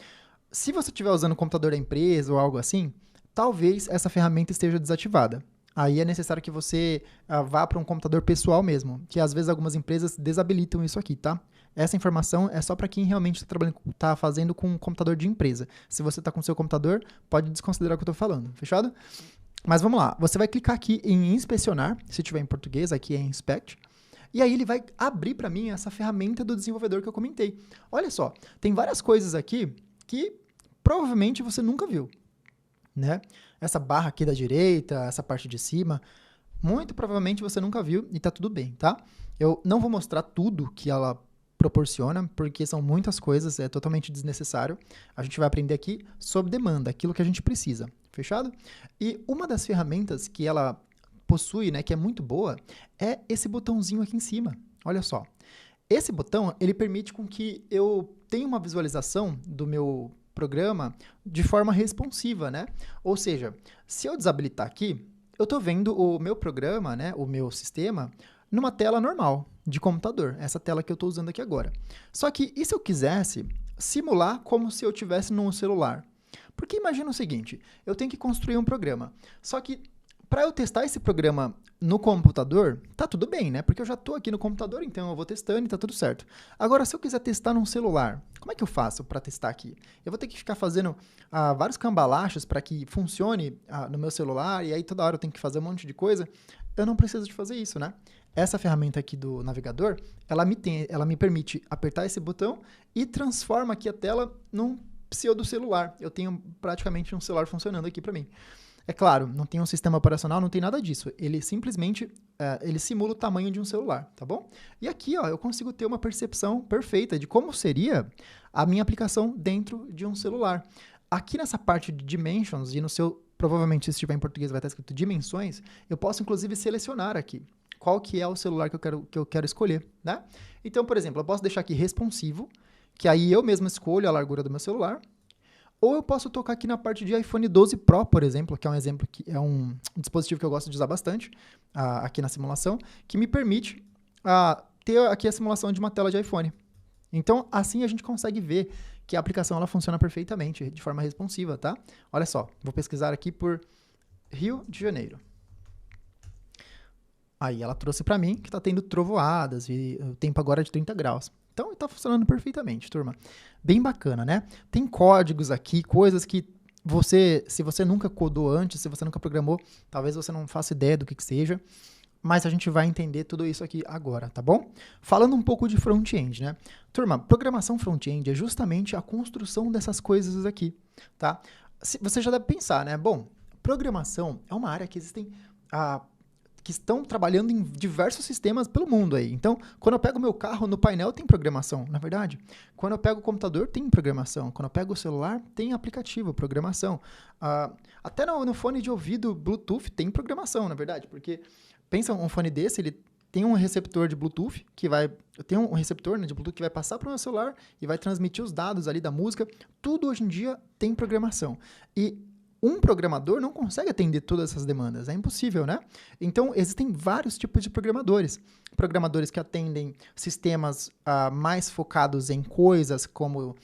Se você estiver usando o computador da empresa ou algo assim, talvez essa ferramenta esteja desativada. Aí é necessário que você vá para um computador pessoal mesmo, que às vezes algumas empresas desabilitam isso aqui, tá? Essa informação é só para quem realmente está fazendo com um computador de empresa. Se você está com o seu computador, pode desconsiderar o que eu estou falando, fechado? Mas vamos lá, você vai clicar aqui em inspecionar, se tiver em português, aqui é Inspect, e aí ele vai abrir para mim essa ferramenta do desenvolvedor que eu comentei. Olha só, tem várias coisas aqui que provavelmente você nunca viu, né? Essa barra aqui da direita, essa parte de cima, muito provavelmente você nunca viu e tá tudo bem, tá? Eu não vou mostrar tudo que ela proporciona, porque são muitas coisas, é totalmente desnecessário. A gente vai aprender aqui sob demanda, aquilo que a gente precisa, fechado? E uma das ferramentas que ela possui, né, que é muito boa, é esse botãozinho aqui em cima. Olha só. Esse botão, ele permite com que eu tenha uma visualização do meu programa de forma responsiva, né? Ou seja, se eu desabilitar aqui, eu estou vendo o meu programa, né, o meu sistema, numa tela normal de computador, essa tela que eu estou usando aqui agora. Só que, e se eu quisesse simular como se eu estivesse num celular? Porque imagina o seguinte, eu tenho que construir um programa, só que para eu testar esse programa no computador, tá tudo bem, né? Porque eu já tô aqui no computador, então eu vou testando e tá tudo certo. Agora, se eu quiser testar num celular, como é que eu faço para testar aqui? Eu vou ter que ficar fazendo vários cambalachos para que funcione no meu celular, e aí toda hora eu tenho que fazer um monte de coisa. Eu não preciso de fazer isso, né? Essa ferramenta aqui do navegador, ela me permite apertar esse botão e transforma aqui a tela num pseudo celular. Eu tenho praticamente um celular funcionando aqui para mim. É claro, não tem um sistema operacional, não tem nada disso. Ele simplesmente ele simula o tamanho de um celular, tá bom? E aqui, ó, eu consigo ter uma percepção perfeita de como seria a minha aplicação dentro de um celular. Aqui nessa parte de Dimensions, e no seu, provavelmente se estiver em português vai estar escrito Dimensões, eu posso inclusive selecionar aqui qual que é o celular que eu quero escolher, né? Então, por exemplo, eu posso deixar aqui responsivo, que aí eu mesmo escolho a largura do meu celular. Ou eu posso tocar aqui na parte de iPhone 12 Pro, por exemplo, que é um exemplo que é um dispositivo que eu gosto de usar bastante aqui na simulação, que me permite ter aqui a simulação de uma tela de iPhone. Então, assim a gente consegue ver que a aplicação ela funciona perfeitamente, de forma responsiva, tá? Olha só, vou pesquisar aqui por Rio de Janeiro. Aí ela trouxe para mim que está tendo trovoadas e o tempo agora é de 30 graus. Então, está funcionando perfeitamente, turma. Bem bacana, né? Tem códigos aqui, coisas que se você nunca codou antes, se você nunca programou, talvez você não faça ideia do que seja, mas a gente vai entender tudo isso aqui agora, tá bom? Falando um pouco de front-end, né? Turma, programação front-end é justamente a construção dessas coisas aqui, tá? Você já deve pensar, né? Bom, programação é uma área que existem que estão trabalhando em diversos sistemas pelo mundo aí. Então, quando eu pego o meu carro, no painel tem programação, na verdade. Quando eu pego o computador, tem programação. Quando eu pego o celular, tem aplicativo, programação. Até no fone de ouvido Bluetooth tem programação, na verdade, porque pensa um fone desse, ele tem um receptor de Bluetooth tem um receptor, né, de Bluetooth que vai passar para o meu celular e vai transmitir os dados ali da música. Tudo hoje em dia tem programação. E um programador não consegue atender todas essas demandas, é impossível, né? Então, existem vários tipos de programadores. Programadores que atendem sistemas mais focados em coisas como,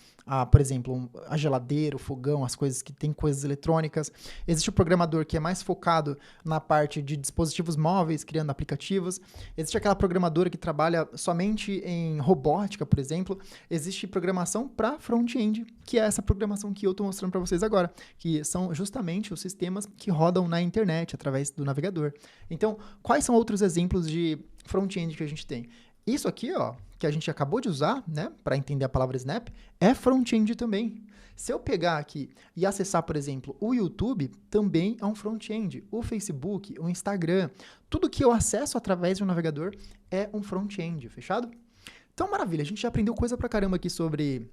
por exemplo, a geladeira, o fogão, as coisas que têm coisas eletrônicas. Existe o programador que é mais focado na parte de dispositivos móveis, criando aplicativos. Existe aquela programadora que trabalha somente em robótica, por exemplo. Existe programação para front-end, que é essa programação que eu estou mostrando para vocês agora, que são justamente os sistemas que rodam na internet, através do navegador. Então, quais são outros exemplos de front-end que a gente tem? Isso aqui, ó, que a gente acabou de usar, né, para entender a palavra Snap, é front-end também. Se eu pegar aqui e acessar, por exemplo, o YouTube, também é um front-end. O Facebook, o Instagram, tudo que eu acesso através de um navegador é um front-end, fechado? Então, maravilha, a gente já aprendeu coisa pra caramba aqui sobre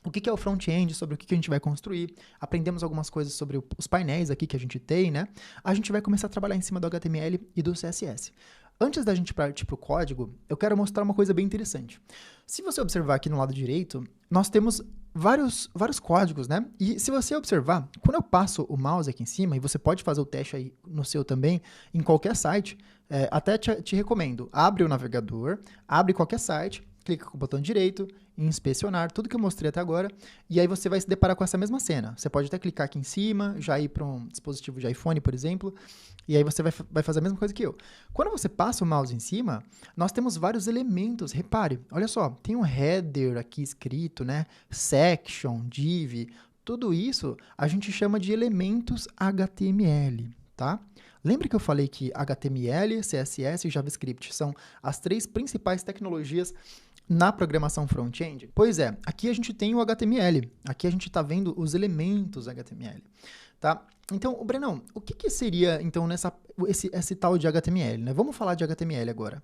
o que é o front-end, sobre o que a gente vai construir. Aprendemos algumas coisas sobre os painéis aqui que a gente tem, né? A gente vai começar a trabalhar em cima do HTML e do CSS. Antes da gente partir para o código, eu quero mostrar uma coisa bem interessante. Se você observar aqui no lado direito, nós temos vários códigos, né? E se você observar, quando eu passo o mouse aqui em cima, e você pode fazer o teste aí no seu também, em qualquer site, até te recomendo, abre o navegador, abre qualquer site, clica com o botão direito, inspecionar, tudo que eu mostrei até agora, e aí você vai se deparar com essa mesma cena. Você pode até clicar aqui em cima, já ir para um dispositivo de iPhone, por exemplo, e aí você vai fazer a mesma coisa que eu. Quando você passa o mouse em cima, nós temos vários elementos. Repare, olha só, tem um header aqui escrito, né? Section, div, tudo isso a gente chama de elementos HTML, tá? Lembra que eu falei que HTML, CSS e JavaScript são as três principais tecnologias na programação front-end? Pois é, aqui a gente tem o HTML, aqui a gente está vendo os elementos HTML, tá? Então, Brenão, o que seria, então, esse tal de HTML, né? Vamos falar de HTML agora.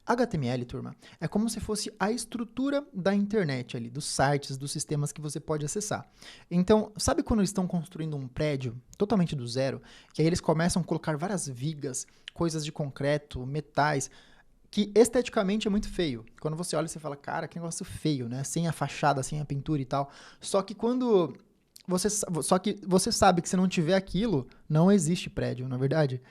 HTML, turma, é como se fosse a estrutura da internet ali, dos sites, dos sistemas que você pode acessar. Então, sabe quando eles estão construindo um prédio totalmente do zero, que aí eles começam a colocar várias vigas, coisas de concreto, metais, que esteticamente é muito feio. Quando você olha, você fala, cara, que negócio feio, né? Sem a fachada, sem a pintura e tal. Só que quando Só que você sabe que se não tiver aquilo, não existe prédio, na verdade.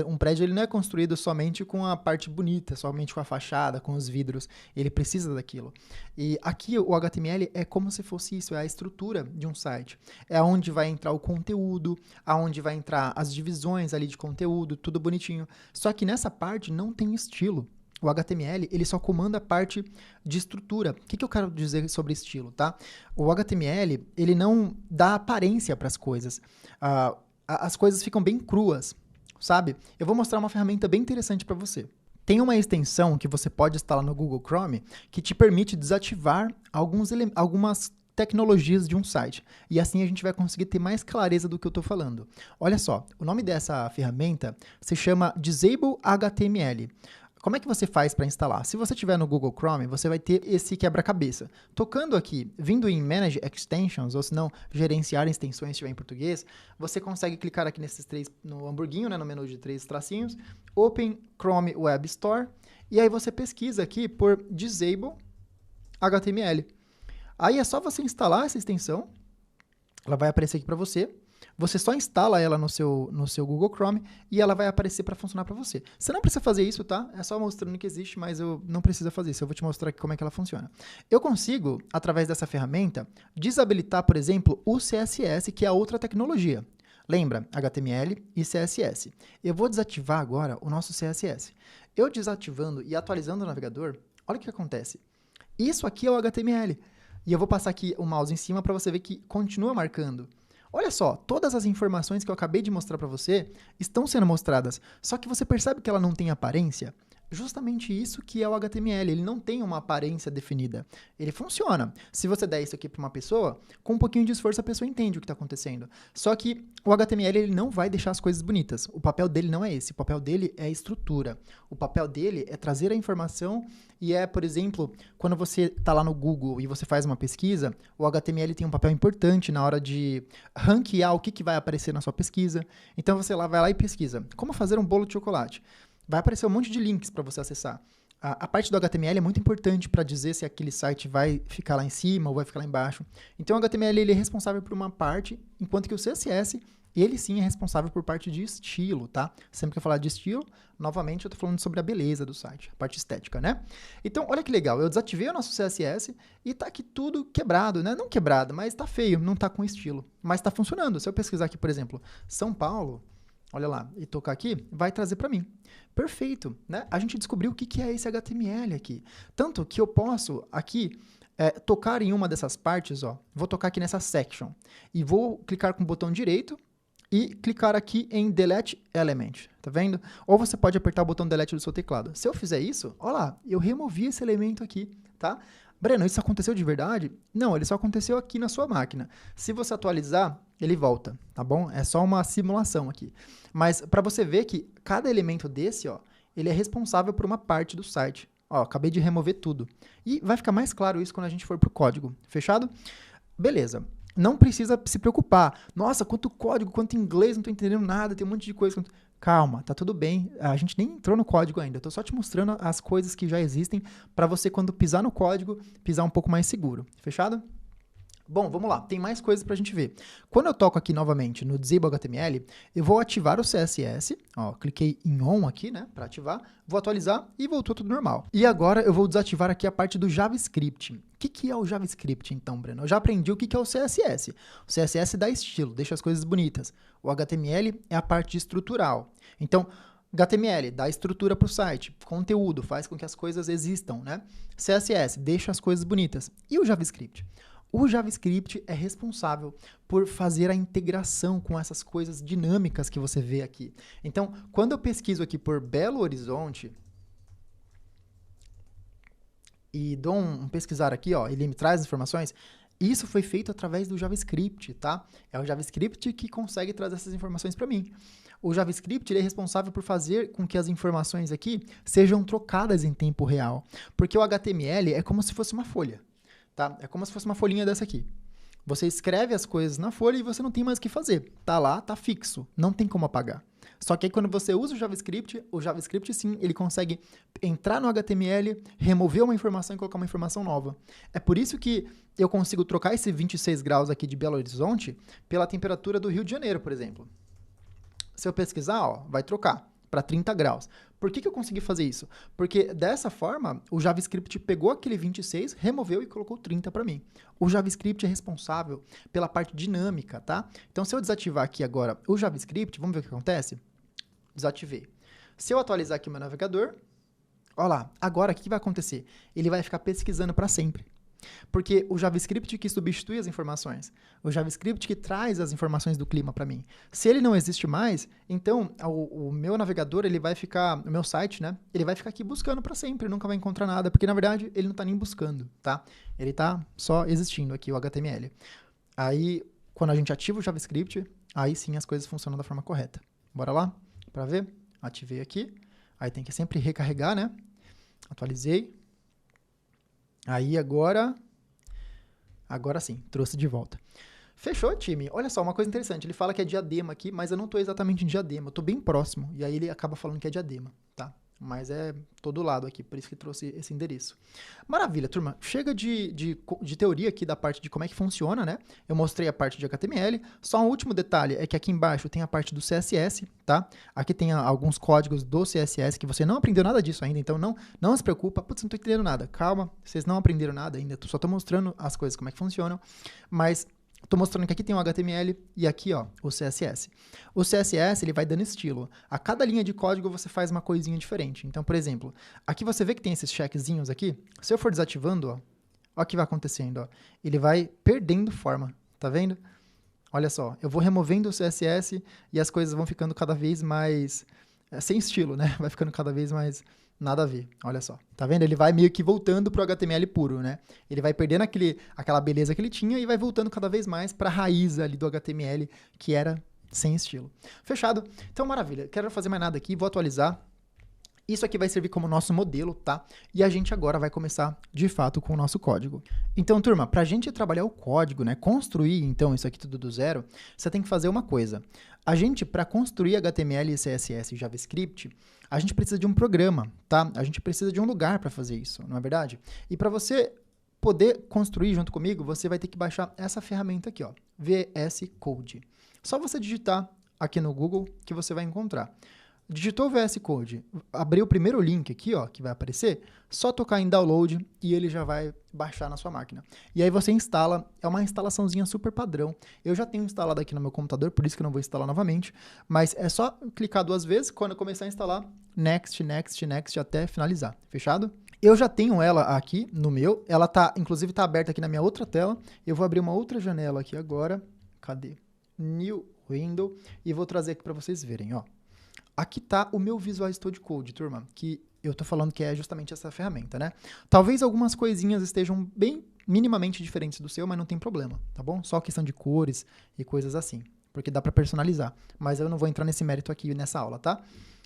Um prédio ele não é construído somente com a parte bonita, somente com a fachada, com os vidros. Ele precisa daquilo. E aqui o HTML é como se fosse isso, é a estrutura de um site. É onde vai entrar o conteúdo, aonde vai entrar as divisões ali de conteúdo, tudo bonitinho. Só que nessa parte não tem estilo. O HTML, ele só comanda a parte de estrutura. O que eu quero dizer sobre estilo, tá? O HTML, ele não dá aparência para as coisas. As coisas ficam bem cruas, sabe? Eu vou mostrar uma ferramenta bem interessante para você. Tem uma extensão que você pode instalar no Google Chrome que te permite desativar algumas tecnologias de um site. E assim a gente vai conseguir ter mais clareza do que eu estou falando. Olha só, o nome dessa ferramenta se chama Disable HTML. Como é que você faz para instalar? Se você estiver no Google Chrome, você vai ter esse quebra-cabeça. Tocando aqui, vindo em Manage Extensions, ou se não, gerenciar extensões, se estiver em português, você consegue clicar aqui nesses três, no hamburguinho, né, no menu de 3 tracinhos, Open Chrome Web Store, e aí você pesquisa aqui por Disable HTML. Aí é só você instalar essa extensão, ela vai aparecer aqui para você. Você só instala ela no seu Google Chrome e ela vai aparecer para funcionar para você. Você não precisa fazer isso, tá? É só mostrando que existe, mas eu não preciso fazer isso. Eu vou te mostrar aqui como é que ela funciona. Eu consigo, através dessa ferramenta, desabilitar, por exemplo, o CSS, que é a outra tecnologia. Lembra? HTML e CSS. Eu vou desativar agora o nosso CSS. Eu desativando e atualizando o navegador, olha o que acontece. Isso aqui é o HTML. E eu vou passar aqui o mouse em cima para você ver que continua marcando. Olha só, todas as informações que eu acabei de mostrar para você estão sendo mostradas, só que você percebe que ela não tem aparência? Justamente isso que é o HTML, ele não tem uma aparência definida. Ele funciona. Se você der isso aqui para uma pessoa, com um pouquinho de esforço a pessoa entende o que está acontecendo. Só que o HTML ele não vai deixar as coisas bonitas. O papel dele não é esse, o papel dele é a estrutura. O papel dele é trazer a informação e por exemplo, quando você está lá no Google e você faz uma pesquisa, o HTML tem um papel importante na hora de ranquear o que vai aparecer na sua pesquisa. Então você vai lá e pesquisa, como fazer um bolo de chocolate. Vai aparecer um monte de links para você acessar. A parte do HTML é muito importante para dizer se aquele site vai ficar lá em cima ou vai ficar lá embaixo. Então, o HTML ele é responsável por uma parte, enquanto que o CSS, ele sim é responsável por parte de estilo, tá? Sempre que eu falar de estilo, novamente eu estou falando sobre a beleza do site, a parte estética, né? Então, olha que legal, eu desativei o nosso CSS e tá aqui tudo quebrado, né? Não quebrado, mas tá feio, não tá com estilo, mas tá funcionando. Se eu pesquisar aqui, por exemplo, São Paulo, olha lá, e tocar aqui, vai trazer para mim. Perfeito, né? A gente descobriu o que é esse HTML aqui. Tanto que eu posso aqui tocar em uma dessas partes, ó. Vou tocar aqui nessa section e vou clicar com o botão direito e clicar aqui em Delete Element, tá vendo? Ou você pode apertar o botão Delete do seu teclado. Se eu fizer isso, olha lá, eu removi esse elemento aqui, tá? Breno, isso aconteceu de verdade? Não, ele só aconteceu aqui na sua máquina. Se você atualizar, ele volta, tá bom? É só uma simulação aqui. Mas para você ver que cada elemento desse, ó, ele é responsável por uma parte do site. Ó, acabei de remover tudo. E vai ficar mais claro isso quando a gente for pro código. Fechado? Beleza. Não precisa se preocupar. Nossa, quanto código, quanto inglês, não tô entendendo nada, tem um monte de coisa. Calma, tá tudo bem. A gente nem entrou no código ainda. Eu tô só te mostrando as coisas que já existem para você, quando pisar no código, pisar um pouco mais seguro. Fechado? Bom, vamos lá. Tem mais coisas para a gente ver. Quando eu toco aqui novamente no Disable HTML, eu vou ativar o CSS. Ó, cliquei em On aqui, né, para ativar. Vou atualizar e voltou tudo normal. E agora eu vou desativar aqui a parte do JavaScript. O que é o JavaScript, então, Breno? Eu já aprendi o que é o CSS. O CSS dá estilo, deixa as coisas bonitas. O HTML é a parte estrutural. Então, HTML dá estrutura para o site, conteúdo, faz com que as coisas existam, né? CSS deixa as coisas bonitas. E o JavaScript? O JavaScript é responsável por fazer a integração com essas coisas dinâmicas que você vê aqui. Então, quando eu pesquiso aqui por Belo Horizonte e dou um pesquisar aqui, ó, ele me traz informações, isso foi feito através do JavaScript, tá? É o JavaScript que consegue trazer essas informações para mim. O JavaScript ele é responsável por fazer com que as informações aqui sejam trocadas em tempo real, porque o HTML é como se fosse uma folha. Tá? É como se fosse uma folhinha dessa aqui. Você escreve as coisas na folha e você não tem mais o que fazer. Tá lá, tá fixo. Não tem como apagar. Só que aí quando você usa o JavaScript sim, ele consegue entrar no HTML, remover uma informação e colocar uma informação nova. É por isso que eu consigo trocar esse 26 graus aqui de Belo Horizonte pela temperatura do Rio de Janeiro, por exemplo. Se eu pesquisar, ó, vai trocar para 30 graus. Por que eu consegui fazer isso? Porque dessa forma, o JavaScript pegou aquele 26, removeu e colocou 30 para mim. O JavaScript é responsável pela parte dinâmica, tá? Então, se eu desativar aqui agora o JavaScript, vamos ver o que acontece? Desativei. Se eu atualizar aqui o meu navegador, olha lá, agora o que vai acontecer? Ele vai ficar pesquisando para sempre. Porque o JavaScript que substitui as informações, o JavaScript que traz as informações do clima para mim. Se ele não existe mais, então o meu navegador, ele vai ficar, o meu site, né? Ele vai ficar aqui buscando para sempre, nunca vai encontrar nada, porque na verdade ele não está nem buscando, tá? Ele está só existindo aqui, o HTML. Aí, quando a gente ativa o JavaScript, aí sim as coisas funcionam da forma correta. Bora lá? Para ver? Ativei aqui. Aí tem que sempre recarregar, né? Atualizei. Aí agora sim, trouxe de volta. Fechou, time? Olha só, uma coisa interessante, ele fala que é Diadema aqui, mas eu não estou exatamente em Diadema, eu estou bem próximo, e aí ele acaba falando que é Diadema, tá? Mas é todo lado aqui, por isso que trouxe esse endereço. Maravilha, turma. Chega de teoria aqui da parte de como é que funciona, né? Eu mostrei a parte de HTML. Só um último detalhe é que aqui embaixo tem a parte do CSS, tá? Aqui tem alguns códigos do CSS que você não aprendeu nada disso ainda, então não se preocupa. Putz, não tô entendendo nada. Calma, vocês não aprenderam nada ainda. Só tô mostrando as coisas, como é que funcionam. Mas estou mostrando que aqui tem o HTML e aqui, ó, o CSS. O CSS, ele vai dando estilo. A cada linha de código você faz uma coisinha diferente. Então, por exemplo, aqui você vê que tem esses checkzinhos aqui. Se eu for desativando, ó o que vai acontecendo, ó. Ele vai perdendo forma, tá vendo? Olha só, eu vou removendo o CSS e as coisas vão ficando cada vez mais sem estilo, né? Vai ficando cada vez mais nada a ver, olha só. Tá vendo? Ele vai meio que voltando pro HTML puro, né? Ele vai perdendo aquela beleza que ele tinha e vai voltando cada vez mais pra raiz ali do HTML, que era sem estilo. Fechado? Então, maravilha. Quero fazer mais nada aqui, vou atualizar. Isso aqui vai servir como nosso modelo, tá? E a gente agora vai começar, de fato, com o nosso código. Então, turma, para a gente trabalhar o código, né, construir, então, isso aqui tudo do zero, você tem que fazer uma coisa. A gente, para construir HTML, CSS e JavaScript, a gente precisa de um programa, tá? A gente precisa de um lugar para fazer isso, não é verdade? E para você poder construir junto comigo, você vai ter que baixar essa ferramenta aqui, ó, VS Code. Só você digitar aqui no Google que você vai encontrar. Digitou o VS Code, abriu o primeiro link aqui, ó, que vai aparecer, só tocar em download e ele já vai baixar na sua máquina. E aí você instala, é uma instalaçãozinha super padrão. Eu já tenho instalado aqui no meu computador, por isso que eu não vou instalar novamente, mas é só clicar 2 vezes, quando eu começar a instalar, next, next, next, até finalizar. Fechado? Eu já tenho ela aqui no meu, ela tá, inclusive tá aberta aqui na minha outra tela. Eu vou abrir uma outra janela aqui agora. Cadê? New Window, e vou trazer aqui para vocês verem, ó. Aqui está o meu Visual Studio Code, turma, que eu estou falando que é justamente essa ferramenta, né? Talvez algumas coisinhas estejam bem minimamente diferentes do seu, mas não tem problema, tá bom? Só questão de cores e coisas assim, porque dá para personalizar. Mas eu não vou entrar nesse mérito aqui nessa aula, tá?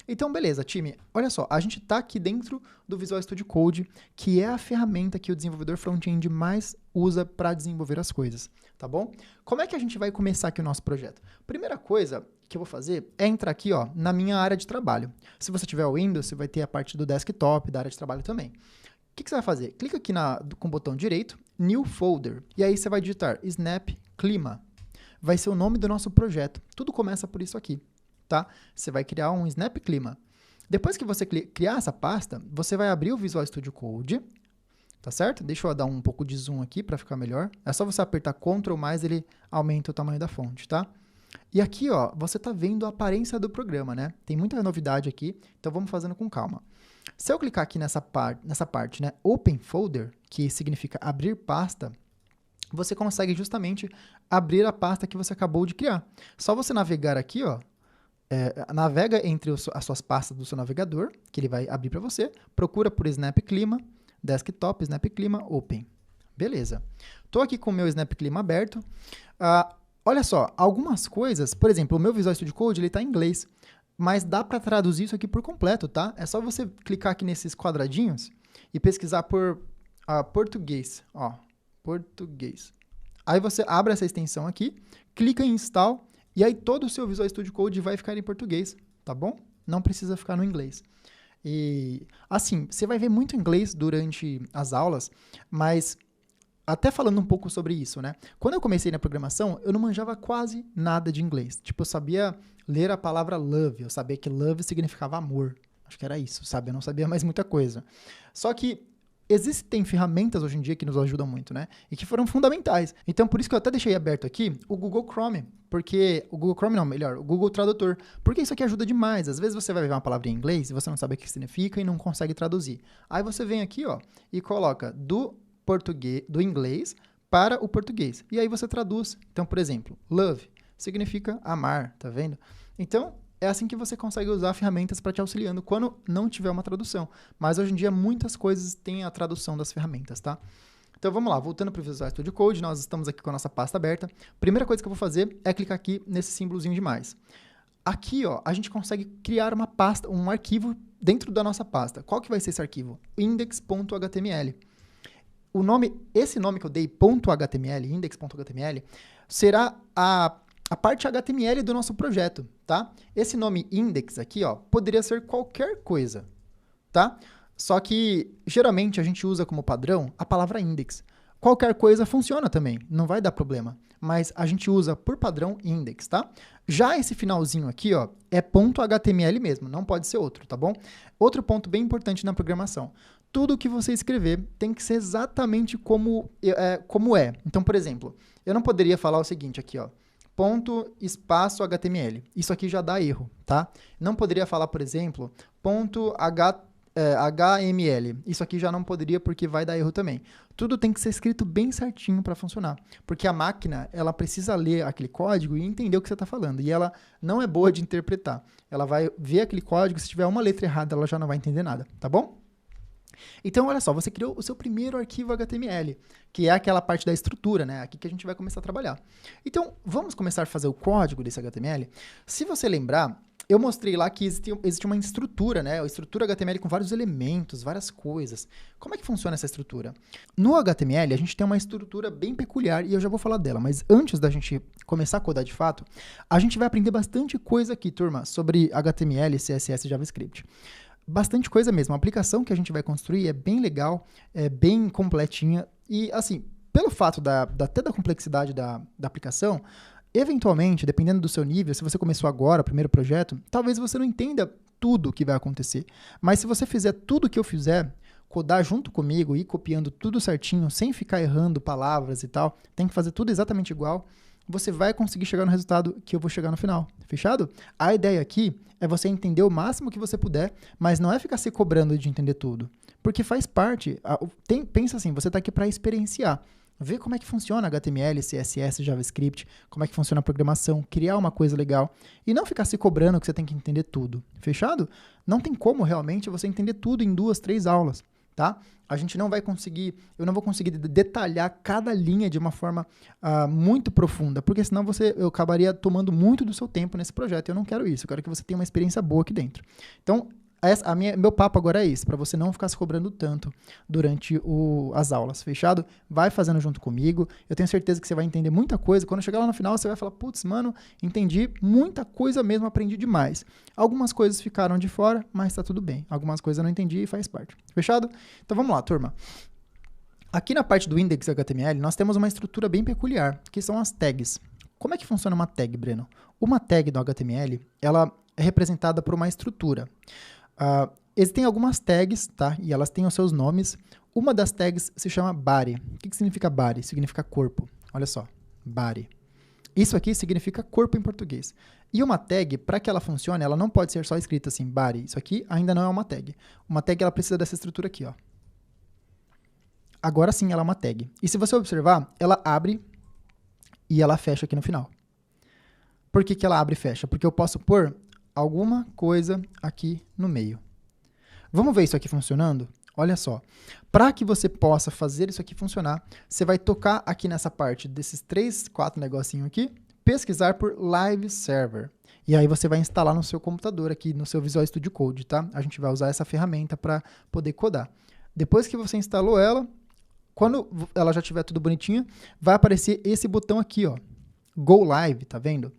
Então, beleza, time. Olha só, a gente está aqui dentro do Visual Studio Code, que é a ferramenta que o desenvolvedor front-end mais usa para desenvolver as coisas, tá bom? Como é que a gente vai começar aqui o nosso projeto? Primeira coisa que eu vou fazer é entrar aqui, ó, na minha área de trabalho. Se você tiver o Windows, você vai ter a parte do desktop, da área de trabalho também. O que você vai fazer? Clica aqui com o botão direito, New Folder, e aí você vai digitar Snap Clima. Vai ser o nome do nosso projeto. Tudo começa por isso aqui, tá? Você vai criar um Snap Clima. Depois que você criar essa pasta, você vai abrir o Visual Studio Code, tá certo? Deixa eu dar um pouco de zoom aqui para ficar melhor. É só você apertar Ctrl+, ele aumenta o tamanho da fonte, tá? E aqui, ó, você tá vendo a aparência do programa, né? Tem muita novidade aqui, então vamos fazendo com calma. Se eu clicar aqui nessa parte, né, Open Folder, que significa abrir pasta, você consegue justamente abrir a pasta que você acabou de criar. Só você navegar aqui, ó, navega entre as suas pastas do seu navegador, que ele vai abrir para você, procura por Snap Clima, Desktop, Snap Clima, Open. Beleza. Estou aqui com o meu Snap Clima aberto. Olha só, algumas coisas, por exemplo, o meu Visual Studio Code, ele está em inglês, mas dá para traduzir isso aqui por completo, tá? É só você clicar aqui nesses quadradinhos e pesquisar por português, ó, português. Aí você abre essa extensão aqui, clica em Install, e aí todo o seu Visual Studio Code vai ficar em português. tá bom? Não precisa ficar no inglês. E, assim, você vai ver muito inglês durante as aulas, mas até falando um pouco sobre isso, né? Quando eu comecei na programação, eu não manjava quase nada de inglês. Tipo, eu sabia ler a palavra love, eu sabia que love significava amor. Acho que era isso, sabe? Eu não sabia mais muita coisa. Só que existem ferramentas hoje em dia que nos ajudam muito, né? E que foram fundamentais. Então, por isso que eu até deixei aberto aqui o Google Chrome. Porque o Google Chrome não, melhor, o Google Tradutor. Porque isso aqui ajuda demais. Às vezes você vai ver uma palavra em inglês e você não sabe o que significa e não consegue traduzir. Aí você vem aqui, ó, e coloca do inglês para o português. E aí você traduz. Então, por exemplo, love significa amar, tá vendo? Então, é assim que você consegue usar ferramentas para te auxiliando quando não tiver uma tradução. Mas hoje em dia muitas coisas têm a tradução das ferramentas, tá? Então vamos lá, voltando para o Visual Studio Code, nós estamos aqui com a nossa pasta aberta. Primeira coisa que eu vou fazer é clicar aqui nesse símbolozinho de mais. Aqui, ó, a gente consegue criar uma pasta, um arquivo dentro da nossa pasta. Qual que vai ser esse arquivo? Index.html. Esse nome que eu dei, .html, index.html, será a parte HTML do nosso projeto, tá? Esse nome index aqui, ó, poderia ser qualquer coisa, tá? Só que, geralmente, a gente usa como padrão a palavra index. Qualquer coisa funciona também, não vai dar problema. Mas a gente usa, por padrão, index, tá? Já esse finalzinho aqui, ó, é .html mesmo, não pode ser outro, tá bom? Outro ponto bem importante na programação. Tudo que você escrever tem que ser exatamente como é. Então, por exemplo, eu não poderia falar o seguinte aqui, ó, ponto espaço HTML. Isso aqui já dá erro, tá? Não poderia falar, por exemplo, ponto HML. Isso aqui já não poderia porque vai dar erro também. Tudo tem que ser escrito bem certinho para funcionar. Porque a máquina, ela precisa ler aquele código e entender o que você está falando. E ela não é boa de interpretar. Ela vai ver aquele código, se tiver uma letra errada, ela já não vai entender nada, tá bom? Então, olha só, você criou o seu primeiro arquivo HTML, que é aquela parte da estrutura, né? Aqui que a gente vai começar a trabalhar. Então, vamos começar a fazer o código desse HTML? Se você lembrar, eu mostrei lá que existe uma estrutura, né? A estrutura HTML com vários elementos, várias coisas. Como é que funciona essa estrutura? No HTML, a gente tem uma estrutura bem peculiar e eu já vou falar dela, mas antes da gente começar a codar de fato, a gente vai aprender bastante coisa aqui, turma, sobre HTML, CSS e JavaScript. Bastante coisa mesmo. A aplicação que a gente vai construir é bem legal, é bem completinha e, assim, pelo fato até da complexidade da aplicação, eventualmente, dependendo do seu nível, se você começou agora, o primeiro projeto, talvez você não entenda tudo o que vai acontecer. Mas se você fizer tudo o que eu fizer, codar junto comigo e copiando tudo certinho, sem ficar errando palavras e tal, tem que fazer tudo exatamente igual, você vai conseguir chegar no resultado que eu vou chegar no final. Fechado? A ideia aqui é você entender o máximo que você puder, mas não é ficar se cobrando de entender tudo. Porque faz parte, pensa assim, você está aqui para experienciar. Ver como é que funciona HTML, CSS, JavaScript, como é que funciona a programação, criar uma coisa legal e não ficar se cobrando que você tem que entender tudo. Fechado? Não tem como realmente você entender tudo em 2, 3 aulas, tá? A gente não vai conseguir, eu não vou conseguir detalhar cada linha de uma forma muito profunda, porque senão eu acabaria tomando muito do seu tempo nesse projeto. Eu não quero isso, eu quero que você tenha uma experiência boa aqui dentro. Então, meu papo agora é esse, para você não ficar se cobrando tanto durante as aulas, fechado? Vai fazendo junto comigo, eu tenho certeza que você vai entender muita coisa. Quando chegar lá no final, você vai falar, putz, mano, entendi muita coisa mesmo, aprendi demais. Algumas coisas ficaram de fora, mas tá tudo bem. Algumas coisas eu não entendi e faz parte, fechado? Então vamos lá, turma. Aqui na parte do index HTML, nós temos uma estrutura bem peculiar, que são as tags. Como é que funciona uma tag, Breno? Uma tag do HTML, ela é representada por uma estrutura. Existem algumas tags, tá? E elas têm os seus nomes. Uma das tags se chama body. O que significa body? Significa corpo. Olha só, body. Isso aqui significa corpo em português. E uma tag, para que ela funcione, ela não pode ser só escrita assim, body. Isso aqui ainda não é uma tag. Uma tag, ela precisa dessa estrutura aqui, ó. Agora sim ela é uma tag. E se você observar, ela abre e ela fecha aqui no final. Por que ela abre e fecha? Porque eu posso pôr alguma coisa aqui no meio. Vamos ver isso aqui funcionando? Olha só. Para que você possa fazer isso aqui funcionar, você vai tocar aqui nessa parte desses 3, 4 negocinhos aqui, pesquisar por Live Server. E aí você vai instalar no seu computador aqui, no seu Visual Studio Code, tá? A gente vai usar essa ferramenta para poder codar. Depois que você instalou ela, quando ela já estiver tudo bonitinho, vai aparecer esse botão aqui, ó. Go Live, tá vendo?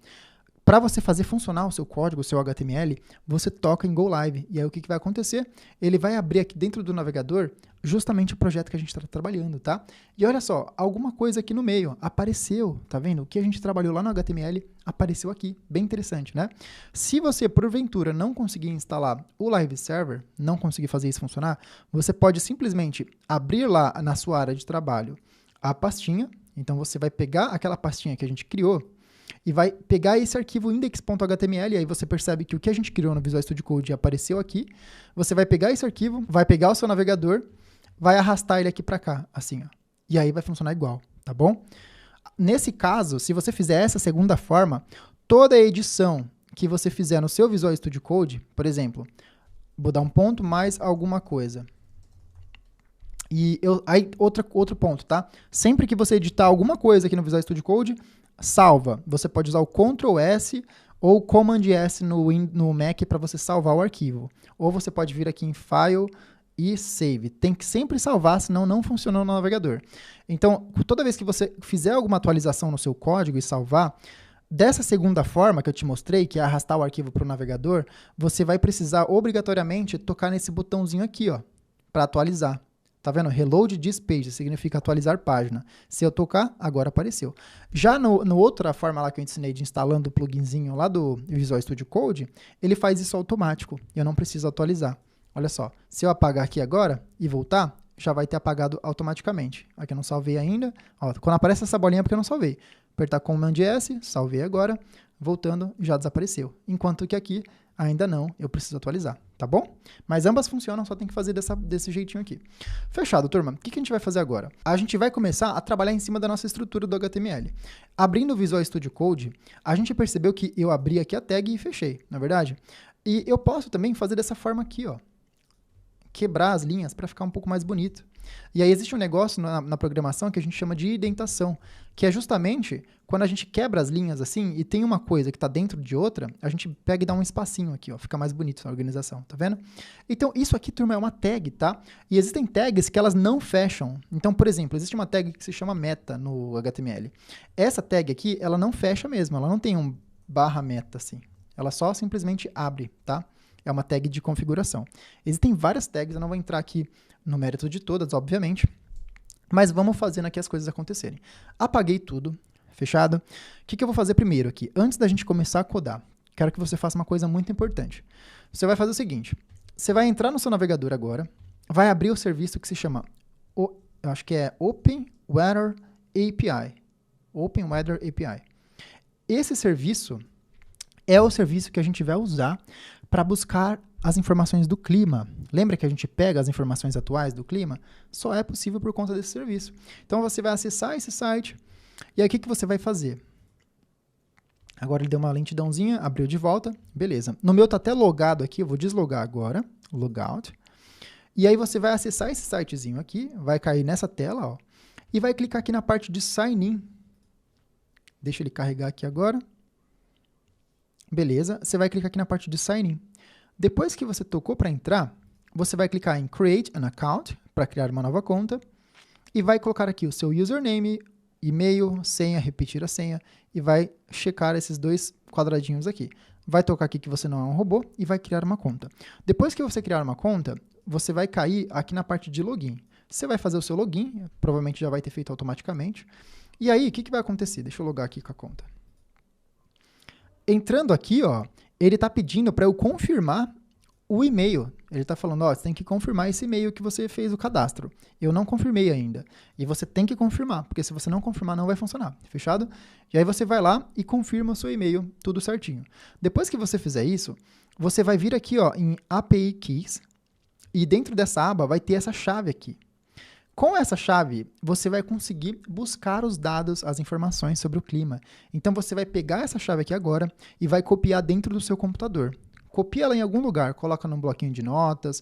Para você fazer funcionar o seu código, o seu HTML, você toca em Go Live. E aí o que vai acontecer? Ele vai abrir aqui dentro do navegador justamente o projeto que a gente está trabalhando, tá? E olha só, alguma coisa aqui no meio apareceu, tá vendo? O que a gente trabalhou lá no HTML apareceu aqui. Bem interessante, né? Se você, porventura, não conseguir instalar o Live Server, não conseguir fazer isso funcionar, você pode simplesmente abrir lá na sua área de trabalho a pastinha. Então você vai pegar aquela pastinha que a gente criou e vai pegar esse arquivo index.html, e aí você percebe que o que a gente criou no Visual Studio Code apareceu aqui. Você vai pegar esse arquivo, vai pegar o seu navegador, vai arrastar ele aqui para cá, assim, ó. E aí vai funcionar igual, tá bom? Nesse caso, se você fizer essa segunda forma, toda a edição que você fizer no seu Visual Studio Code, por exemplo, vou dar um ponto mais alguma coisa. E aí, outro ponto, tá? Sempre que você editar alguma coisa aqui no Visual Studio Code, salva. Você pode usar o Ctrl S ou Command S no Mac para você salvar o arquivo. Ou você pode vir aqui em File e Save. Tem que sempre salvar, senão não funciona no navegador. Então, toda vez que você fizer alguma atualização no seu código e salvar, dessa segunda forma que eu te mostrei, que é arrastar o arquivo para o navegador, você vai precisar obrigatoriamente tocar nesse botãozinho aqui, ó, para atualizar. Tá vendo? Reload this page significa atualizar página. Se eu tocar, agora apareceu. Já no outra forma lá que eu ensinei de instalando o pluginzinho lá do Visual Studio Code, ele faz isso automático. Eu não preciso atualizar. Olha só, se eu apagar aqui agora e voltar, já vai ter apagado automaticamente. Aqui eu não salvei ainda. Ó, quando aparece essa bolinha é porque eu não salvei. Apertar Command S, salvei agora. Voltando, já desapareceu. Enquanto que aqui ainda não, eu preciso atualizar, tá bom? Mas ambas funcionam, só tem que fazer desse jeitinho aqui. Fechado, turma. O que a gente vai fazer agora? A gente vai começar a trabalhar em cima da nossa estrutura do HTML. Abrindo o Visual Studio Code, a gente percebeu que eu abri aqui a tag e fechei, não é verdade? E eu posso também fazer dessa forma aqui, ó. Quebrar as linhas para ficar um pouco mais bonito. E aí existe um negócio na programação que a gente chama de indentação, que é justamente quando a gente quebra as linhas assim e tem uma coisa que está dentro de outra, a gente pega e dá um espacinho aqui, ó, fica mais bonito na organização, tá vendo? Então isso aqui, turma, é uma tag, tá? E existem tags que elas não fecham. Então, por exemplo, existe uma tag que se chama meta no HTML. Essa tag aqui, ela não fecha mesmo, ela não tem um /meta assim. Ela só simplesmente abre, tá? É uma tag de configuração. Existem várias tags, eu não vou entrar aqui no mérito de todas, obviamente, mas vamos fazendo aqui as coisas acontecerem. Apaguei tudo, fechado. O que eu vou fazer primeiro aqui? Antes da gente começar a codar, quero que você faça uma coisa muito importante. Você vai fazer o seguinte, você vai entrar no seu navegador agora, vai abrir o serviço que se chama, eu acho que é Open Weather API. Open Weather API. Esse serviço é o serviço que a gente vai usar para buscar as informações do clima. Lembra que a gente pega as informações atuais do clima? Só é possível por conta desse serviço. Então você vai acessar esse site e aí o que você vai fazer? Agora ele deu uma lentidãozinha, abriu de volta, beleza. No meu tá até logado aqui, eu vou deslogar agora, logout. E aí você vai acessar esse sitezinho aqui, vai cair nessa tela, ó, e vai clicar aqui na parte de sign in. Deixa ele carregar aqui agora. Beleza, você vai clicar aqui na parte de sign in. Depois que você tocou para entrar, você vai clicar em Create an Account, para criar uma nova conta, e vai colocar aqui o seu username, e-mail, senha, repetir a senha, e vai checar esses dois quadradinhos aqui. Vai tocar aqui que você não é um robô, e vai criar uma conta. Depois que você criar uma conta, você vai cair aqui na parte de login. Você vai fazer o seu login, provavelmente já vai ter feito automaticamente. E aí, o que vai acontecer? Deixa eu logar aqui com a conta. Entrando aqui, ó, ele está pedindo para eu confirmar o e-mail. Ele está falando, ó, você tem que confirmar esse e-mail que você fez o cadastro. Eu não confirmei ainda. E você tem que confirmar, porque se você não confirmar, não vai funcionar. Fechado? E aí você vai lá e confirma o seu e-mail, tudo certinho. Depois que você fizer isso, você vai vir aqui, ó, em API Keys, e dentro dessa aba vai ter essa chave aqui. Com essa chave, você vai conseguir buscar os dados, as informações sobre o clima. Então, você vai pegar essa chave aqui agora e vai copiar dentro do seu computador. Copia ela em algum lugar, coloca num bloquinho de notas,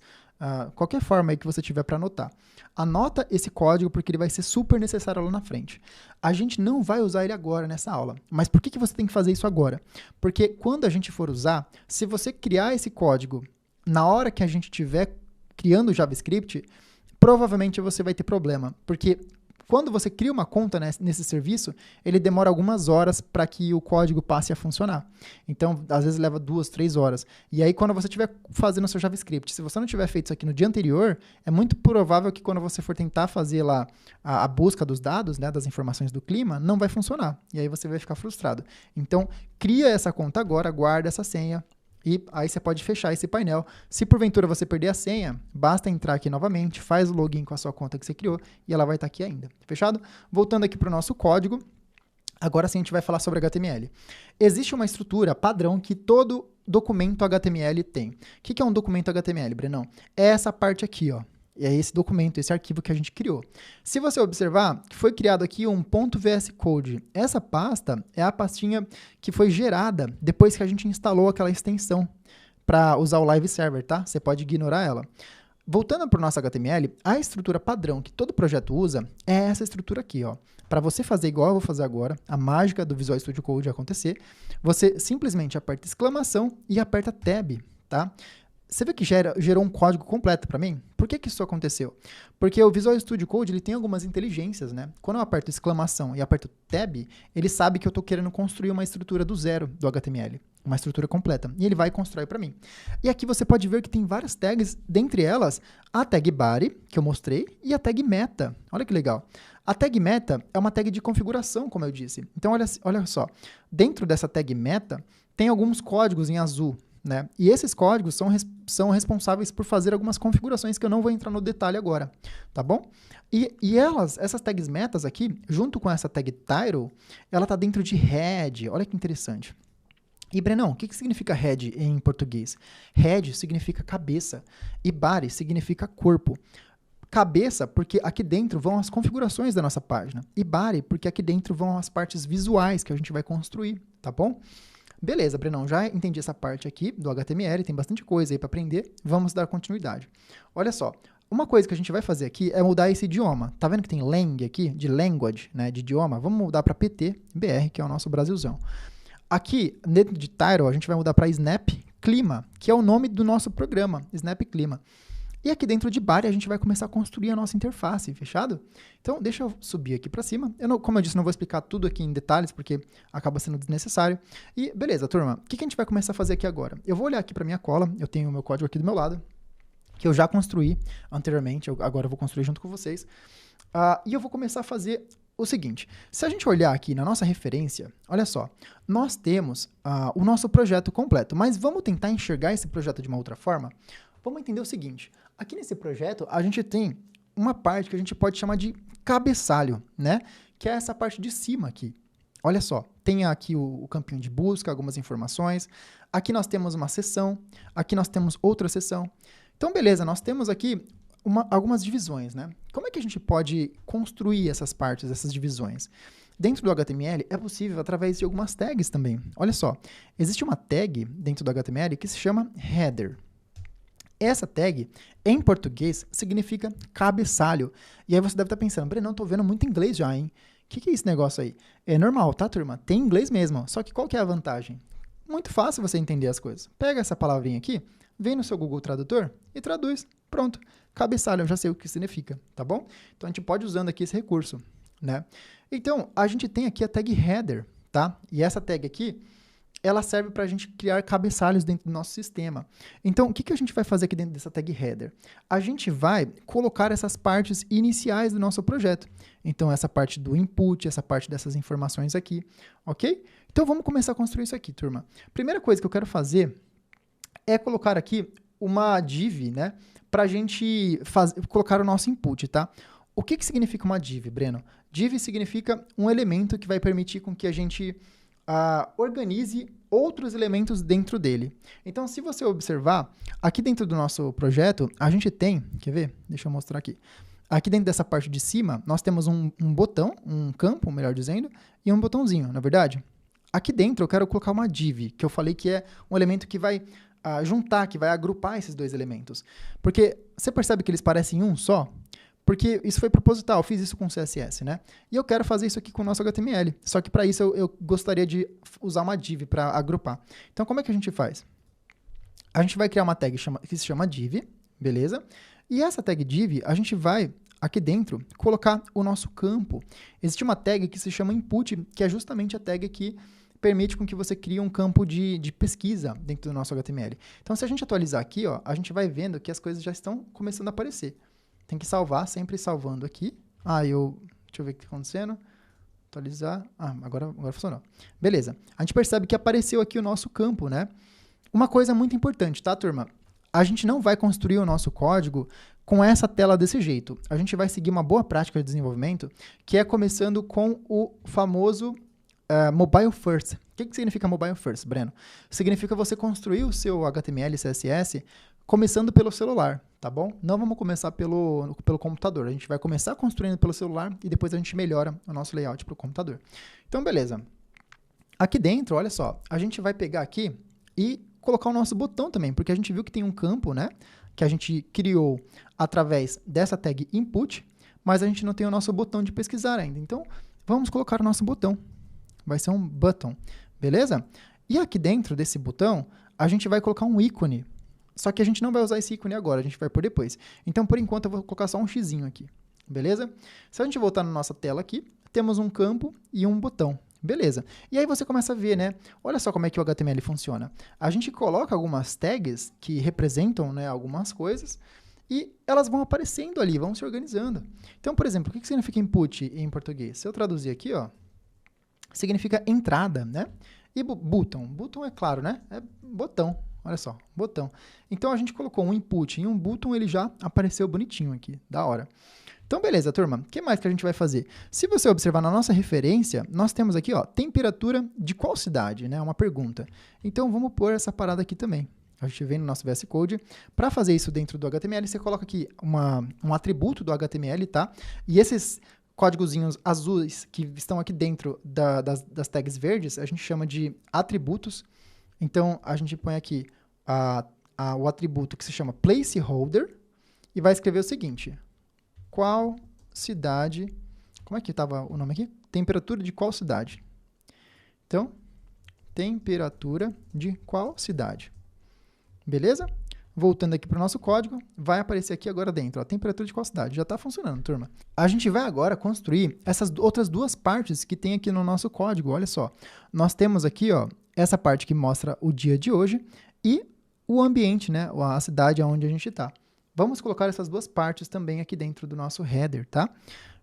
qualquer forma aí que você tiver para anotar. Anota esse código porque ele vai ser super necessário lá na frente. A gente não vai usar ele agora nessa aula. Mas por que você tem que fazer isso agora? Porque quando a gente for usar, se você criar esse código na hora que a gente estiver criando o JavaScript, provavelmente você vai ter problema, porque quando você cria uma conta nesse serviço, ele demora algumas horas para que o código passe a funcionar. Então, às vezes leva 2, 3 horas. E aí, quando você estiver fazendo o seu JavaScript, se você não tiver feito isso aqui no dia anterior, é muito provável que quando você for tentar fazer lá a busca dos dados, né, das informações do clima, não vai funcionar. E aí você vai ficar frustrado. Então, cria essa conta agora, guarda essa senha, e aí você pode fechar esse painel. Se porventura você perder a senha, basta entrar aqui novamente, faz o login com a sua conta que você criou e ela vai estar aqui ainda. Fechado? Voltando aqui para o nosso código, agora sim a gente vai falar sobre HTML. Existe uma estrutura padrão que todo documento HTML tem. O que é um documento HTML, Brenão? É essa parte aqui, ó. É esse documento, esse arquivo que a gente criou. Se você observar, foi criado aqui um .vs Code. Essa pasta é a pastinha que foi gerada depois que a gente instalou aquela extensão para usar o Live Server, tá? Você pode ignorar ela. Voltando para o nosso HTML, a estrutura padrão que todo projeto usa é essa estrutura aqui, ó. Para você fazer igual eu vou fazer agora, a mágica do Visual Studio Code acontecer, você simplesmente aperta exclamação e aperta Tab, tá? Você vê que gerou um código completo para mim? Por que isso aconteceu? Porque o Visual Studio Code ele tem algumas inteligências, né? Quando eu aperto exclamação e aperto Tab, ele sabe que eu estou querendo construir uma estrutura do zero do HTML, uma estrutura completa, e ele vai construir para mim. E aqui você pode ver que tem várias tags, dentre elas a tag body, que eu mostrei, e a tag meta. Olha que legal. A tag meta é uma tag de configuração, como eu disse. Então, olha só, dentro dessa tag meta, tem alguns códigos em azul, né? E esses códigos são responsáveis por fazer algumas configurações que eu não vou entrar no detalhe agora, tá bom? E essas tags metas aqui, junto com essa tag title, ela está dentro de head. Olha que interessante. E, Brenão, o que significa head em português? Head significa cabeça e body significa corpo. Cabeça, porque aqui dentro vão as configurações da nossa página. E body, porque aqui dentro vão as partes visuais que a gente vai construir, tá bom? Beleza, Brenão, já entendi essa parte aqui do HTML, tem bastante coisa aí para aprender, vamos dar continuidade. Olha só, uma coisa que a gente vai fazer aqui é mudar esse idioma. Tá vendo que tem lang aqui, de language, né, de idioma? Vamos mudar para PT-BR, que é o nosso Brasilzão. Aqui, dentro de title, a gente vai mudar para Snap Clima, que é o nome do nosso programa, Snap Clima. E aqui dentro de body a gente vai começar a construir a nossa interface, fechado? Então, deixa eu subir aqui para cima. Como eu disse, não vou explicar tudo aqui em detalhes, porque acaba sendo desnecessário. E, beleza, turma, o que a gente vai começar a fazer aqui agora? Eu vou olhar aqui para minha cola, eu tenho o meu código aqui do meu lado, que eu já construí anteriormente, agora eu vou construir junto com vocês. E eu vou começar a fazer o seguinte, se a gente olhar aqui na nossa referência, olha só, nós temos o nosso projeto completo, mas vamos tentar enxergar esse projeto de uma outra forma? Vamos entender o seguinte, aqui nesse projeto a gente tem uma parte que a gente pode chamar de cabeçalho, né? Que é essa parte de cima aqui. Olha só, tem aqui o campinho de busca, algumas informações, aqui nós temos uma seção, aqui nós temos outra seção. Então, beleza, nós temos aqui algumas divisões, né? Como é que a gente pode construir essas partes, essas divisões? Dentro do HTML é possível através de algumas tags também. Olha só, existe uma tag dentro do HTML que se chama header. Essa tag, em português, significa cabeçalho. E aí você deve estar pensando, Brenão, tô vendo muito inglês já, hein? O que é esse negócio aí? É normal, tá, turma? Tem inglês mesmo. Só que qual que é a vantagem? Muito fácil você entender as coisas. Pega essa palavrinha aqui, vem no seu Google Tradutor e traduz. Pronto. Cabeçalho, eu já sei o que significa, tá bom? Então, a gente pode usando aqui esse recurso, né? Então, a gente tem aqui a tag header, tá? E essa tag aqui, ela serve para a gente criar cabeçalhos dentro do nosso sistema. Então, o que a gente vai fazer aqui dentro dessa tag header? A gente vai colocar essas partes iniciais do nosso projeto. Então, essa parte do input, essa parte dessas informações aqui, ok? Então, vamos começar a construir isso aqui, turma. Primeira coisa que eu quero fazer é colocar aqui uma div, né? Para a gente colocar o nosso input, tá? O que significa uma div, Breno? Div significa um elemento que vai permitir com que a gente organize outros elementos dentro dele. Então, se você observar, aqui dentro do nosso projeto, a gente tem, quer ver? Deixa eu mostrar aqui. Aqui dentro dessa parte de cima, nós temos um botão, um campo, melhor dizendo, e um botãozinho, na verdade. Aqui dentro eu quero colocar uma div, que eu falei que é um elemento que vai juntar, que vai agrupar esses dois elementos. Porque você percebe que eles parecem um só? Porque isso foi proposital, eu fiz isso com CSS, né? E eu quero fazer isso aqui com o nosso HTML. Só que para isso eu gostaria de usar uma div para agrupar. Então, como é que a gente faz? A gente vai criar uma tag que se chama div, beleza? E essa tag div, a gente vai aqui dentro, colocar o nosso campo. Existe uma tag que se chama input, que é justamente a tag que permite com que você crie um campo de pesquisa dentro do nosso HTML. Então, se a gente atualizar aqui, ó, a gente vai vendo que as coisas já estão começando a aparecer. Tem que salvar, sempre salvando aqui. Deixa eu ver o que está acontecendo. Atualizar. Agora funcionou. Beleza. A gente percebe que apareceu aqui o nosso campo, né? Uma coisa muito importante, tá, turma? A gente não vai construir o nosso código com essa tela desse jeito. A gente vai seguir uma boa prática de desenvolvimento, que é começando com o famoso Mobile First. O que significa Mobile First, Breno? Significa você construir o seu HTML e CSS começando pelo celular, tá bom? Não vamos começar pelo computador. A gente vai começar construindo pelo celular e depois a gente melhora o nosso layout para o computador. Então, beleza. Aqui dentro, olha só, a gente vai pegar aqui e colocar o nosso botão também, porque a gente viu que tem um campo, né, que a gente criou através dessa tag input, mas a gente não tem o nosso botão de pesquisar ainda. Então, vamos colocar o nosso botão. Vai ser um button, beleza? E aqui dentro desse botão, a gente vai colocar um ícone. Só que a gente não vai usar esse ícone agora, a gente vai por depois. Então, por enquanto, eu vou colocar só um xizinho aqui, beleza? Se a gente voltar na nossa tela aqui, temos um campo e um botão. Beleza. E aí você começa a ver, né? Olha só como é que o HTML funciona. A gente coloca algumas tags que representam, né, algumas coisas e elas vão aparecendo ali, vão se organizando. Então, por exemplo, o que significa input em português? Se eu traduzir aqui, ó, significa entrada, né? E button. Button é claro, né? É botão. Olha só, botão. Então, a gente colocou um input e um button, ele já apareceu bonitinho aqui. Da hora. Então, beleza, turma. O que mais que a gente vai fazer? Se você observar na nossa referência, nós temos aqui, ó, temperatura de qual cidade, né? Uma pergunta. Então, vamos pôr essa parada aqui também. A gente vem no nosso VS Code. Para fazer isso dentro do HTML, você coloca aqui um atributo do HTML, tá? E esses códigozinhos azuis que estão aqui dentro das tags verdes, a gente chama de atributos. Então, a gente põe aqui o atributo que se chama placeholder e vai escrever o seguinte: qual cidade... Como é que estava o nome aqui? Temperatura de qual cidade? Então, temperatura de qual cidade? Beleza? Voltando aqui para o nosso código, vai aparecer aqui agora dentro, ó, temperatura de qual cidade. Já está funcionando, turma. A gente vai agora construir essas outras duas partes que tem aqui no nosso código. Olha só, nós temos aqui, ó, essa parte que mostra o dia de hoje e o ambiente, né, a cidade onde a gente está. Vamos colocar essas duas partes também aqui dentro do nosso header, tá?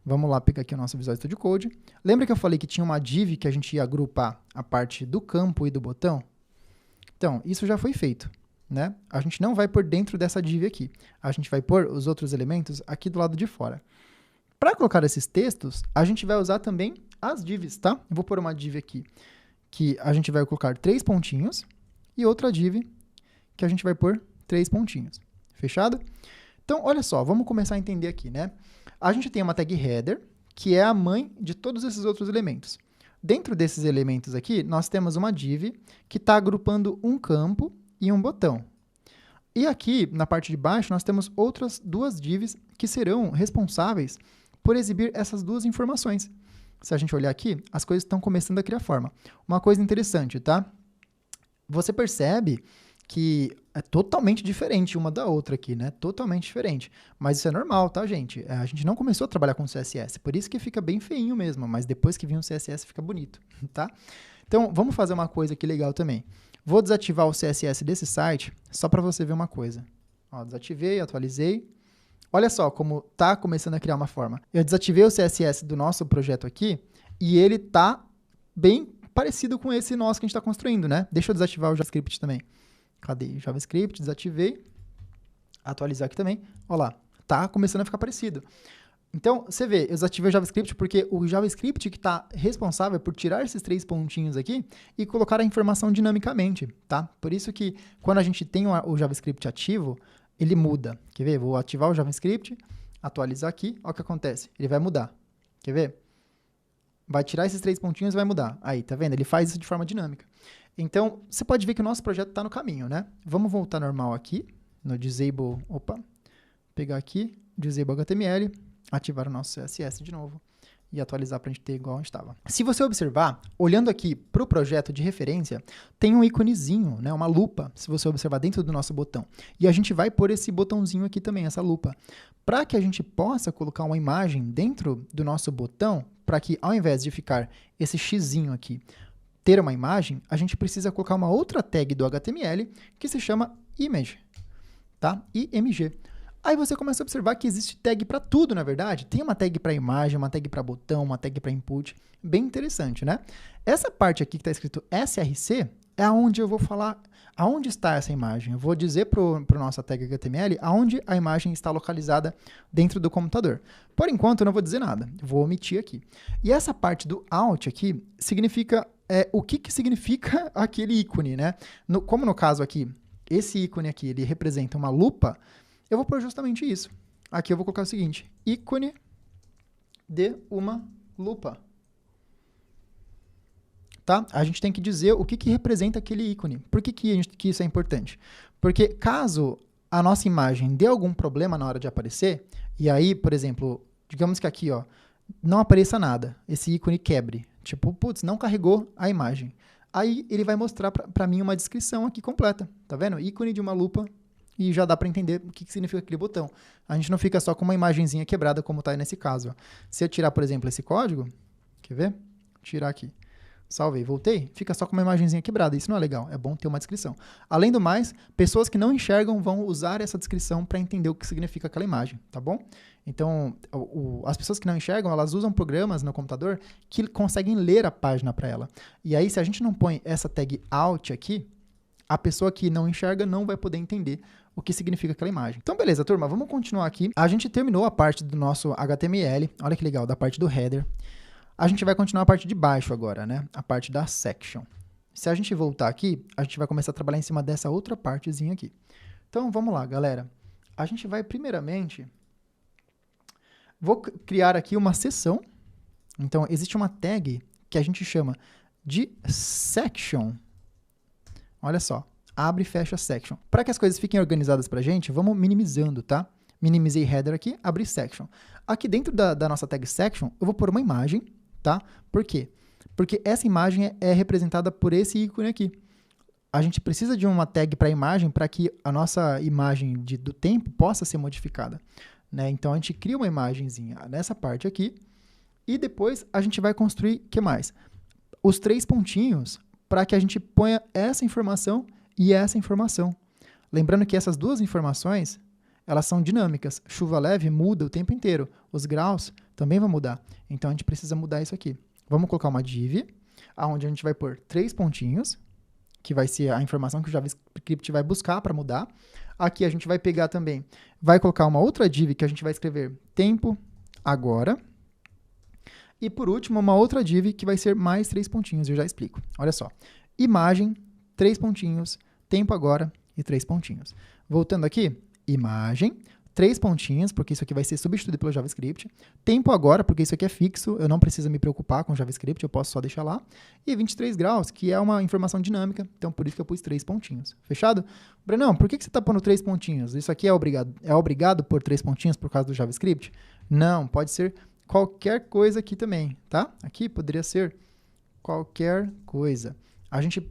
Vamos lá pegar aqui o nosso Visual Studio Code. Lembra que eu falei que tinha uma div que a gente ia agrupar a parte do campo e do botão? Então, isso já foi feito, né? A gente não vai pôr dentro dessa div aqui. A gente vai pôr os outros elementos aqui do lado de fora. Para colocar esses textos, a gente vai usar também as divs, tá? Eu vou pôr uma div aqui que a gente vai colocar 3 pontinhos e outra div que a gente vai pôr 3 pontinhos. Fechado? Então, olha só, vamos começar a entender aqui, né? A gente tem uma tag header, que é a mãe de todos esses outros elementos. Dentro desses elementos aqui, nós temos uma div que está agrupando um campo e um botão. E aqui, na parte de baixo, nós temos outras duas divs que serão responsáveis por exibir essas duas informações. Se a gente olhar aqui, as coisas estão começando a criar forma. Uma coisa interessante, tá? Você percebe que é totalmente diferente uma da outra aqui, né? Totalmente diferente. Mas isso é normal, tá, gente? A gente não começou a trabalhar com CSS, por isso que fica bem feinho mesmo, mas depois que vir um CSS fica bonito, tá? Então, vamos fazer uma coisa aqui legal também. Vou desativar o CSS desse site só para você ver uma coisa. Ó, desativei, atualizei. Olha só como tá começando a criar uma forma. Eu desativei o CSS do nosso projeto aqui e ele tá bem parecido com esse nosso que a gente está construindo, né? Deixa eu desativar o JavaScript também. Cadê? JavaScript, desativei. Atualizar aqui também. Olha lá, tá começando a ficar parecido. Então, você vê, eu desativei o JavaScript porque o JavaScript que está responsável por tirar esses 3 pontinhos aqui e colocar a informação dinamicamente, tá? Por isso que quando a gente tem o JavaScript ativo, ele muda. Quer ver? Vou ativar o JavaScript, atualizar aqui, olha o que acontece. Ele vai mudar. Quer ver? Vai tirar esses 3 pontinhos e vai mudar. Aí, tá vendo? Ele faz isso de forma dinâmica. Então, você pode ver que o nosso projeto está no caminho, né? Vamos voltar normal aqui, no Disable, pegar aqui, Disable HTML, ativar o nosso CSS de novo, e atualizar para a gente ter igual a gente estava. Se você observar, olhando aqui para o projeto de referência, tem um íconezinho, né, uma lupa, se você observar dentro do nosso botão. E a gente vai pôr esse botãozinho aqui também, essa lupa, para que a gente possa colocar uma imagem dentro do nosso botão, para que ao invés de ficar esse xizinho aqui, ter uma imagem, a gente precisa colocar uma outra tag do HTML que se chama image, tá? IMG. Aí você começa a observar que existe tag para tudo, na verdade. Tem uma tag para imagem, uma tag para botão, uma tag para input. Bem interessante, né? Essa parte aqui que está escrito SRC é onde eu vou falar aonde está essa imagem. Eu vou dizer para o nossa tag HTML aonde a imagem está localizada dentro do computador. Por enquanto, eu não vou dizer nada. Eu vou omitir aqui. E essa parte do out aqui significa o que significa aquele ícone, né? Como no caso aqui, esse ícone aqui, ele representa uma lupa, eu vou pôr justamente isso. Aqui eu vou colocar o seguinte, ícone de uma lupa. Tá? A gente tem que dizer o que representa aquele ícone. Por que isso é importante? Porque caso a nossa imagem dê algum problema na hora de aparecer, e aí, por exemplo, digamos que aqui, ó, não apareça nada, esse ícone quebre. Tipo, putz, não carregou a imagem. Aí ele vai mostrar para mim uma descrição aqui completa. Tá vendo? Ícone de uma lupa. E já dá para entender o que significa aquele botão. A gente não fica só com uma imagenzinha quebrada, como está nesse caso. Ó. Se eu tirar, por exemplo, esse código, quer ver? Tirar aqui. Salvei, voltei, fica só com uma imagenzinha quebrada. Isso não é legal, é bom ter uma descrição. Além do mais, pessoas que não enxergam vão usar essa descrição para entender o que significa aquela imagem, tá bom? Então, as pessoas que não enxergam, elas usam programas no computador que conseguem ler a página para ela. E aí, se a gente não põe essa tag out aqui, a pessoa que não enxerga não vai poder entender o que significa aquela imagem. Então, beleza, turma, vamos continuar aqui. A gente terminou a parte do nosso HTML, olha que legal, da parte do header. A gente vai continuar a parte de baixo agora, né? A parte da section. Se a gente voltar aqui, a gente vai começar a trabalhar em cima dessa outra partezinha aqui. Então, vamos lá, galera. A gente vai, primeiramente, vou criar aqui uma seção. Então, existe uma tag que a gente chama de section. Olha só, abre e fecha section. Para que as coisas fiquem organizadas para a gente, vamos minimizando, tá? Minimizei header aqui, abri section. Aqui dentro da nossa tag section, eu vou pôr uma imagem, tá? Por quê? Porque essa imagem é representada por esse ícone aqui. A gente precisa de uma tag para imagem para que a nossa imagem do tempo possa ser modificada, né? Então, a gente cria uma imagenzinha nessa parte aqui e depois a gente vai construir, o que mais? Os 3 pontinhos para que a gente ponha essa informação e essa informação. Lembrando que essas duas informações, elas são dinâmicas. Chuva leve muda o tempo inteiro. Os graus também vão mudar. Então, a gente precisa mudar isso aqui. Vamos colocar uma div, onde a gente vai pôr 3 pontinhos, que vai ser a informação que o JavaScript vai buscar para mudar. Aqui a gente vai pegar também, vai colocar uma outra div que a gente vai escrever tempo agora. E por último, uma outra div que vai ser mais 3 pontinhos, eu já explico. Olha só, imagem, 3 pontinhos, tempo agora e 3 pontinhos. Voltando aqui, imagem, 3 pontinhos, porque isso aqui vai ser substituído pelo JavaScript. Tempo agora, porque isso aqui é fixo, eu não preciso me preocupar com o JavaScript, eu posso só deixar lá. E 23 graus, que é uma informação dinâmica, então por isso que eu pus 3 pontinhos. Fechado? Brenão, por que você está pondo 3 pontinhos? Isso aqui é obrigado por 3 pontinhos por causa do JavaScript? Não, pode ser qualquer coisa aqui também, tá? Aqui poderia ser qualquer coisa.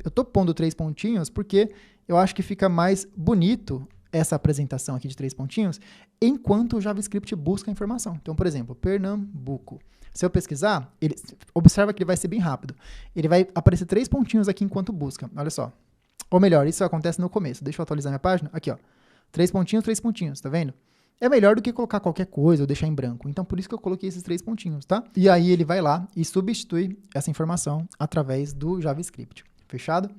Eu tô pondo 3 pontinhos porque eu acho que fica mais bonito essa apresentação aqui de 3 pontinhos enquanto o JavaScript busca a informação. Então, por exemplo, Pernambuco. Se eu pesquisar, observa que ele vai ser bem rápido. Ele vai aparecer 3 pontinhos aqui enquanto busca. Olha só. Ou melhor, isso acontece no começo. Deixa eu atualizar minha página. Aqui, ó. 3 pontinhos, tá vendo? É melhor do que colocar qualquer coisa ou deixar em branco. Então, por isso que eu coloquei esses 3 pontinhos, tá? E aí ele vai lá e substitui essa informação através do JavaScript. Fechado?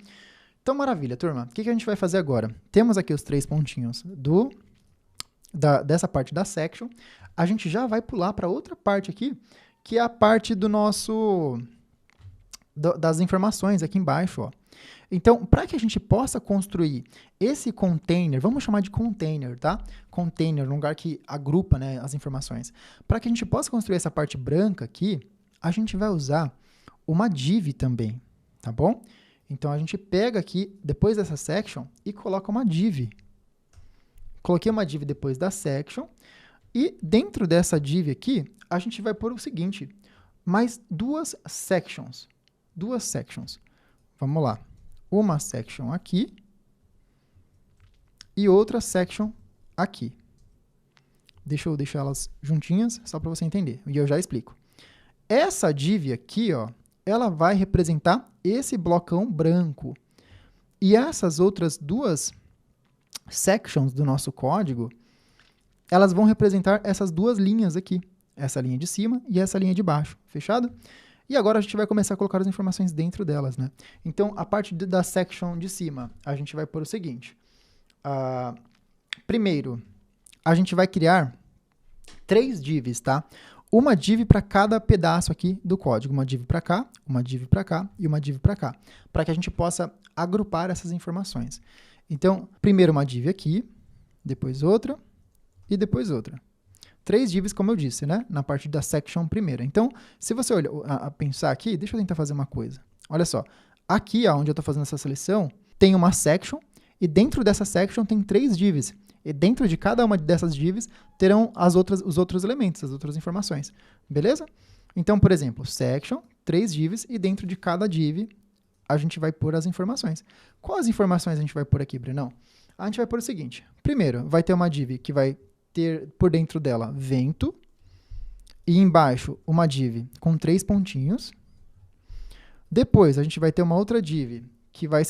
Então, maravilha, turma. O que a gente vai fazer agora? Temos aqui os 3 pontinhos dessa parte da section. A gente já vai pular para outra parte aqui, que é a parte do das informações aqui embaixo, ó. Então, para que a gente possa construir esse container, vamos chamar de container, tá? Container, um lugar que agrupa, né, as informações. Para que a gente possa construir essa parte branca aqui, a gente vai usar uma div também, tá bom? Então, a gente pega aqui, depois dessa section, e coloca uma div. Coloquei uma div depois da section, e dentro dessa div aqui, a gente vai pôr o seguinte, mais duas sections. Duas sections. Vamos lá. Uma section aqui e outra section aqui. Deixa eu deixar elas juntinhas, só para você entender. E eu já explico. Essa div aqui, ó, ela vai representar esse blocão branco. E essas outras duas sections do nosso código, elas vão representar essas duas linhas aqui. Essa linha de cima e essa linha de baixo. Fechado? E agora a gente vai começar a colocar as informações dentro delas, né? Então, a parte da section de cima, a gente vai pôr o seguinte. Primeiro, a gente vai criar 3 divs, tá? Uma div para cada pedaço aqui do código. Uma div para cá, uma div para cá e uma div para cá. Para que a gente possa agrupar essas informações. Então, primeiro uma div aqui, depois outra e depois outra. 3 divs, como eu disse, né? Na parte da section primeira. Então, se você olha, pensar aqui, deixa eu tentar fazer uma coisa. Olha só, aqui onde eu estou fazendo essa seleção, tem uma section e dentro dessa section tem 3 divs. E dentro de cada uma dessas divs terão os outros elementos, as outras informações. Beleza? Então, por exemplo, section, 3 divs e dentro de cada div a gente vai pôr as informações. Quais informações a gente vai pôr aqui, Brenão? A gente vai pôr o seguinte. Primeiro, vai ter uma div que vai ter por dentro dela vento e embaixo uma div com 3 pontinhos. Depois a gente vai ter uma outra div que vai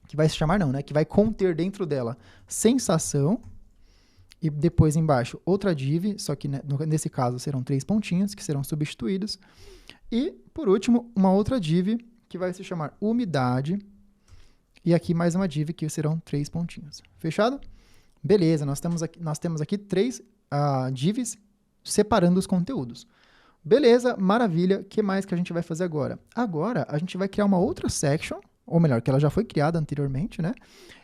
que vai conter dentro dela sensação e depois embaixo outra div, só que nesse caso serão 3 pontinhos que serão substituídos. E por último, uma outra div que vai se chamar umidade e aqui mais uma div que serão 3 pontinhos. Fechado? Beleza, nós temos aqui 3 divs separando os conteúdos. Beleza, maravilha. O que mais que a gente vai fazer agora? Agora, a gente vai criar uma outra section, ou melhor, que ela já foi criada anteriormente, né?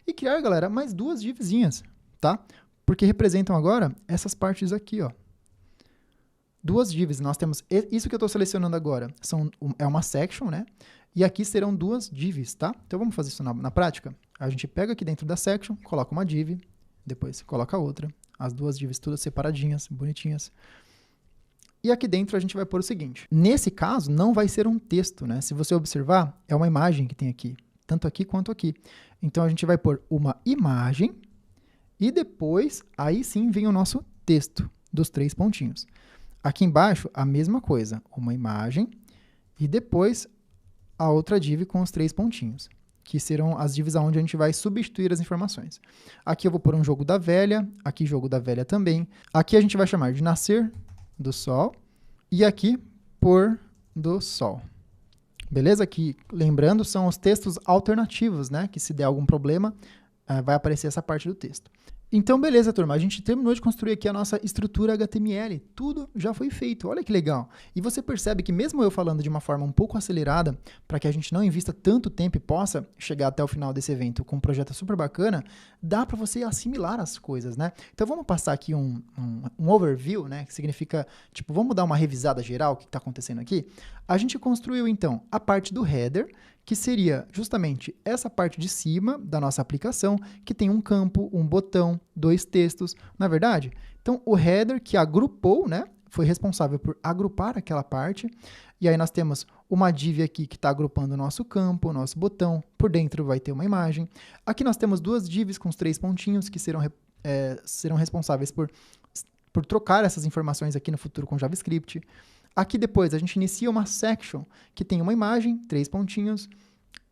E criar, galera, mais 2 divzinhas, tá? Porque representam agora essas partes aqui, ó. 2 divs. Nós temos isso que eu estou selecionando agora. É uma section, né? E aqui serão 2 divs, tá? Então, vamos fazer isso na prática? A gente pega aqui dentro da section, coloca uma div, depois coloca outra, as 2 divs todas separadinhas, bonitinhas. E aqui dentro a gente vai pôr o seguinte. Nesse caso, não vai ser um texto, né? Se você observar, é uma imagem que tem aqui, tanto aqui quanto aqui. Então, a gente vai pôr uma imagem e depois, aí sim, vem o nosso texto dos 3 pontinhos. Aqui embaixo, a mesma coisa, uma imagem e depois a outra div com os 3 pontinhos, que serão as divs onde a gente vai substituir as informações. Aqui eu vou pôr um jogo da velha, aqui jogo da velha também. Aqui a gente vai chamar de nascer do sol e aqui pôr do sol. Beleza? Aqui, lembrando, são os textos alternativos, né? Que se der algum problema, vai aparecer essa parte do texto. Então, beleza, turma. A gente terminou de construir aqui a nossa estrutura HTML. Tudo já foi feito. Olha que legal. E você percebe que mesmo eu falando de uma forma um pouco acelerada, para que a gente não invista tanto tempo e possa chegar até o final desse evento com um projeto super bacana, dá para você assimilar as coisas, né? Então, vamos passar aqui um overview, né? Que significa, tipo, vamos dar uma revisada geral, o que está acontecendo aqui. A gente construiu, então, a parte do header, que seria justamente essa parte de cima da nossa aplicação, que tem um campo, um botão, 2 textos, não é verdade? Então, o header que agrupou, né, foi responsável por agrupar aquela parte, e aí nós temos uma div aqui que está agrupando o nosso campo, o nosso botão, por dentro vai ter uma imagem. Aqui nós temos 2 divs com os 3 pontinhos que serão responsáveis por trocar essas informações aqui no futuro com JavaScript. Aqui depois a gente inicia uma section que tem uma imagem, 3 pontinhos,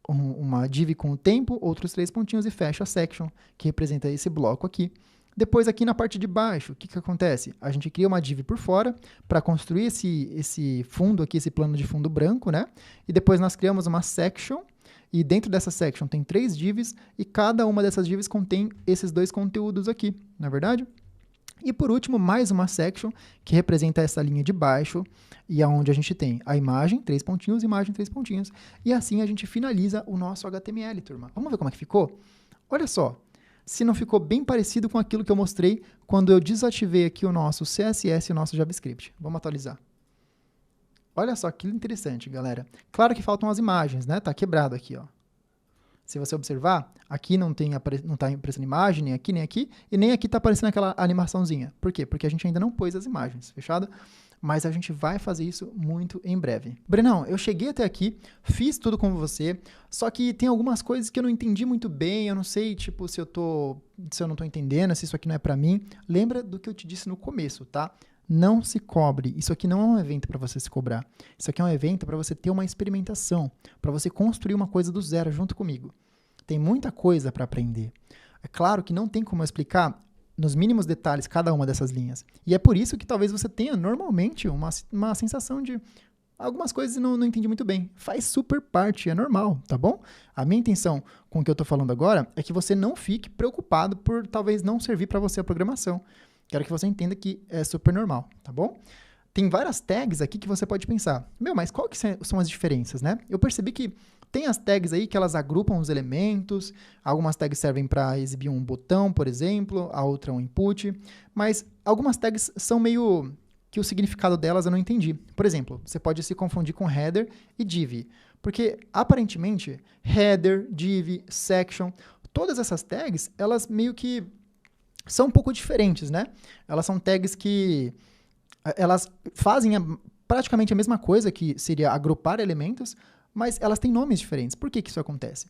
uma div com o tempo, outros 3 pontinhos e fecha a section, que representa esse bloco aqui. Depois aqui na parte de baixo, o que acontece? A gente cria uma div por fora para construir esse fundo aqui, esse plano de fundo branco, né? E depois nós criamos uma section, e dentro dessa section tem 3 divs, e cada uma dessas divs contém esses 2 conteúdos aqui, não é verdade? E por último, mais uma section que representa essa linha de baixo e aonde a gente tem a imagem, 3 pontinhos, imagem, 3 pontinhos. E assim a gente finaliza o nosso HTML, turma. Vamos ver como é que ficou? Olha só, se não ficou bem parecido com aquilo que eu mostrei quando eu desativei aqui o nosso CSS e o nosso JavaScript. Vamos atualizar. Olha só que interessante, galera. Claro que faltam as imagens, né? Tá quebrado aqui, ó. Se você observar, aqui não está aparecendo imagem, nem aqui, e nem aqui está aparecendo aquela animaçãozinha. Por quê? Porque a gente ainda não pôs as imagens, fechado? mas a gente vai fazer isso muito em breve. Brenão, eu cheguei até aqui, fiz tudo com você, só que tem algumas coisas que eu não entendi muito bem, eu não sei, tipo, se eu não tô entendendo, se isso aqui não é pra mim. Lembra do que eu te disse no começo, tá? Não se cobre. Isso aqui não é um evento para você se cobrar. Isso aqui é um evento para você ter uma experimentação, para você construir uma coisa do zero junto comigo. Tem muita coisa para aprender. É claro que não tem como eu explicar nos mínimos detalhes cada uma dessas linhas. E é por isso que talvez você tenha normalmente uma sensação de algumas coisas não entendi muito bem. Faz super parte, é normal, tá bom? A minha intenção com o que eu tô falando agora é que você não fique preocupado por talvez não servir para você a programação. Quero que você entenda que é super normal, tá bom? Tem várias tags aqui que você pode pensar, mas qual que são as diferenças, né? Eu percebi que tem as tags aí que elas agrupam os elementos, algumas tags servem para exibir um botão, por exemplo, a outra um input, mas algumas tags são meio que o significado delas eu não entendi. Por exemplo, você pode se confundir com header e div, porque aparentemente header, div, section, todas essas tags, elas meio que são um pouco diferentes, né? Elas são tags que elas fazem praticamente a mesma coisa, que seria agrupar elementos, mas elas têm nomes diferentes. Por que isso acontece?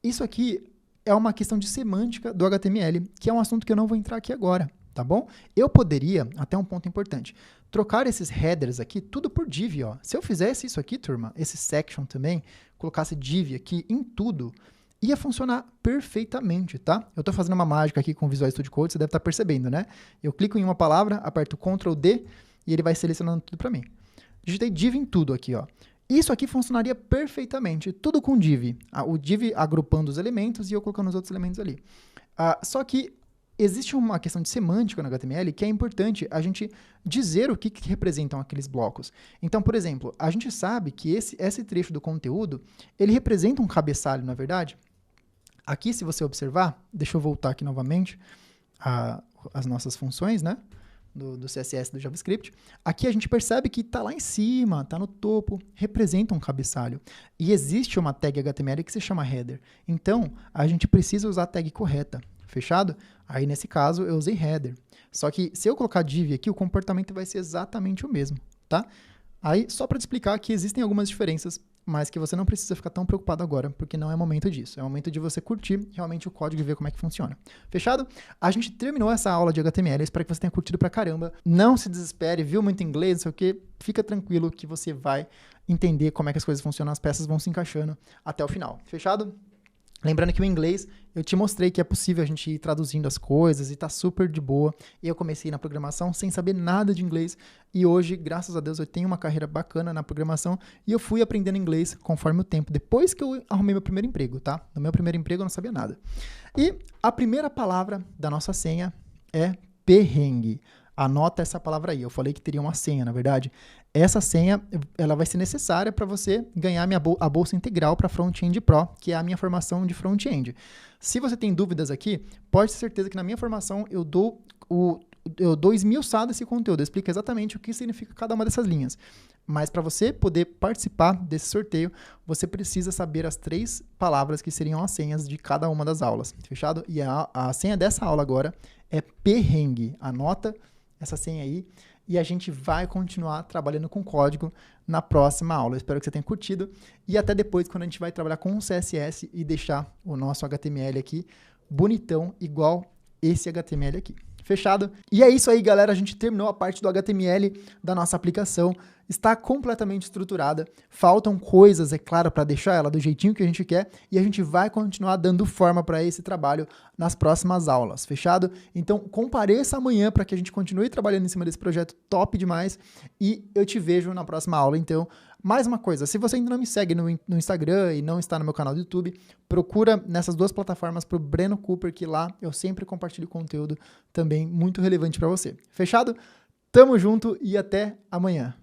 Isso aqui é uma questão de semântica do HTML, que é um assunto que eu não vou entrar aqui agora, tá bom? Eu poderia, até um ponto importante, trocar esses headers aqui tudo por div, ó. Se eu fizesse isso aqui, turma, esse section também, colocasse div aqui em tudo, ia funcionar perfeitamente, tá? Eu estou fazendo uma mágica aqui com o Visual Studio Code, você deve estar percebendo, né? Eu clico em uma palavra, aperto Ctrl D e ele vai selecionando tudo para mim. Digitei div em tudo aqui, ó. Isso aqui funcionaria perfeitamente, tudo com div. O div agrupando os elementos e eu colocando os outros elementos ali. Só que existe uma questão de semântica no HTML que é importante a gente dizer o que representam aqueles blocos. Então, por exemplo, a gente sabe que esse trecho do conteúdo, ele representa um cabeçalho, não é verdade? Aqui, se você observar, deixa eu voltar aqui novamente as nossas funções, né? Do CSS, do JavaScript. Aqui a gente percebe que está lá em cima, está no topo, representa um cabeçalho. E existe uma tag HTML que se chama header. Então, a gente precisa usar a tag correta. Fechado? Aí, nesse caso, eu usei header. Só que, se eu colocar div aqui, o comportamento vai ser exatamente o mesmo, tá? Aí, só para te explicar que existem algumas diferenças, mas que você não precisa ficar tão preocupado agora, porque não é momento disso. É momento de você curtir realmente o código e ver como é que funciona. Fechado? A gente terminou essa aula de HTML, espero que você tenha curtido pra caramba. Não se desespere, viu muito inglês, não sei o quê. Fica tranquilo que você vai entender como é que as coisas funcionam, as peças vão se encaixando até o final. Fechado? Lembrando que o inglês, eu te mostrei que é possível a gente ir traduzindo as coisas e tá super de boa. Eu comecei na programação sem saber nada de inglês e hoje, graças a Deus, eu tenho uma carreira bacana na programação e eu fui aprendendo inglês conforme o tempo, depois que eu arrumei meu primeiro emprego, tá? No meu primeiro emprego eu não sabia nada. E a primeira palavra da nossa senha é perrengue. Anota essa palavra aí. Eu falei que teria uma senha, na verdade. Essa senha, ela vai ser necessária para você ganhar a bolsa integral para Front-End Pro, que é a minha formação de front-end. Se você tem dúvidas aqui, pode ter certeza que na minha formação eu dou esmiuçado esse conteúdo. Eu explico exatamente o que significa cada uma dessas linhas. Mas para você poder participar desse sorteio, você precisa saber as 3 palavras que seriam as senhas de cada uma das aulas. Fechado? E a senha dessa aula agora é perrengue. Anota essa senha aí e a gente vai continuar trabalhando com código na próxima aula. Eu espero que você tenha curtido e até depois, quando a gente vai trabalhar com o CSS e deixar o nosso HTML aqui bonitão, igual esse HTML aqui. Fechado? E é isso aí, galera. A gente terminou a parte do HTML da nossa aplicação. Está completamente estruturada. Faltam coisas, é claro, para deixar ela do jeitinho que a gente quer. E a gente vai continuar dando forma para esse trabalho nas próximas aulas. Fechado? Então, compareça amanhã para que a gente continue trabalhando em cima desse projeto top demais. E eu te vejo na próxima aula. Então, mais uma coisa, se você ainda não me segue no Instagram e não está no meu canal do YouTube, procura nessas 2 plataformas para o Breno Cooper, que lá eu sempre compartilho conteúdo também muito relevante para você. Fechado? Tamo junto e até amanhã.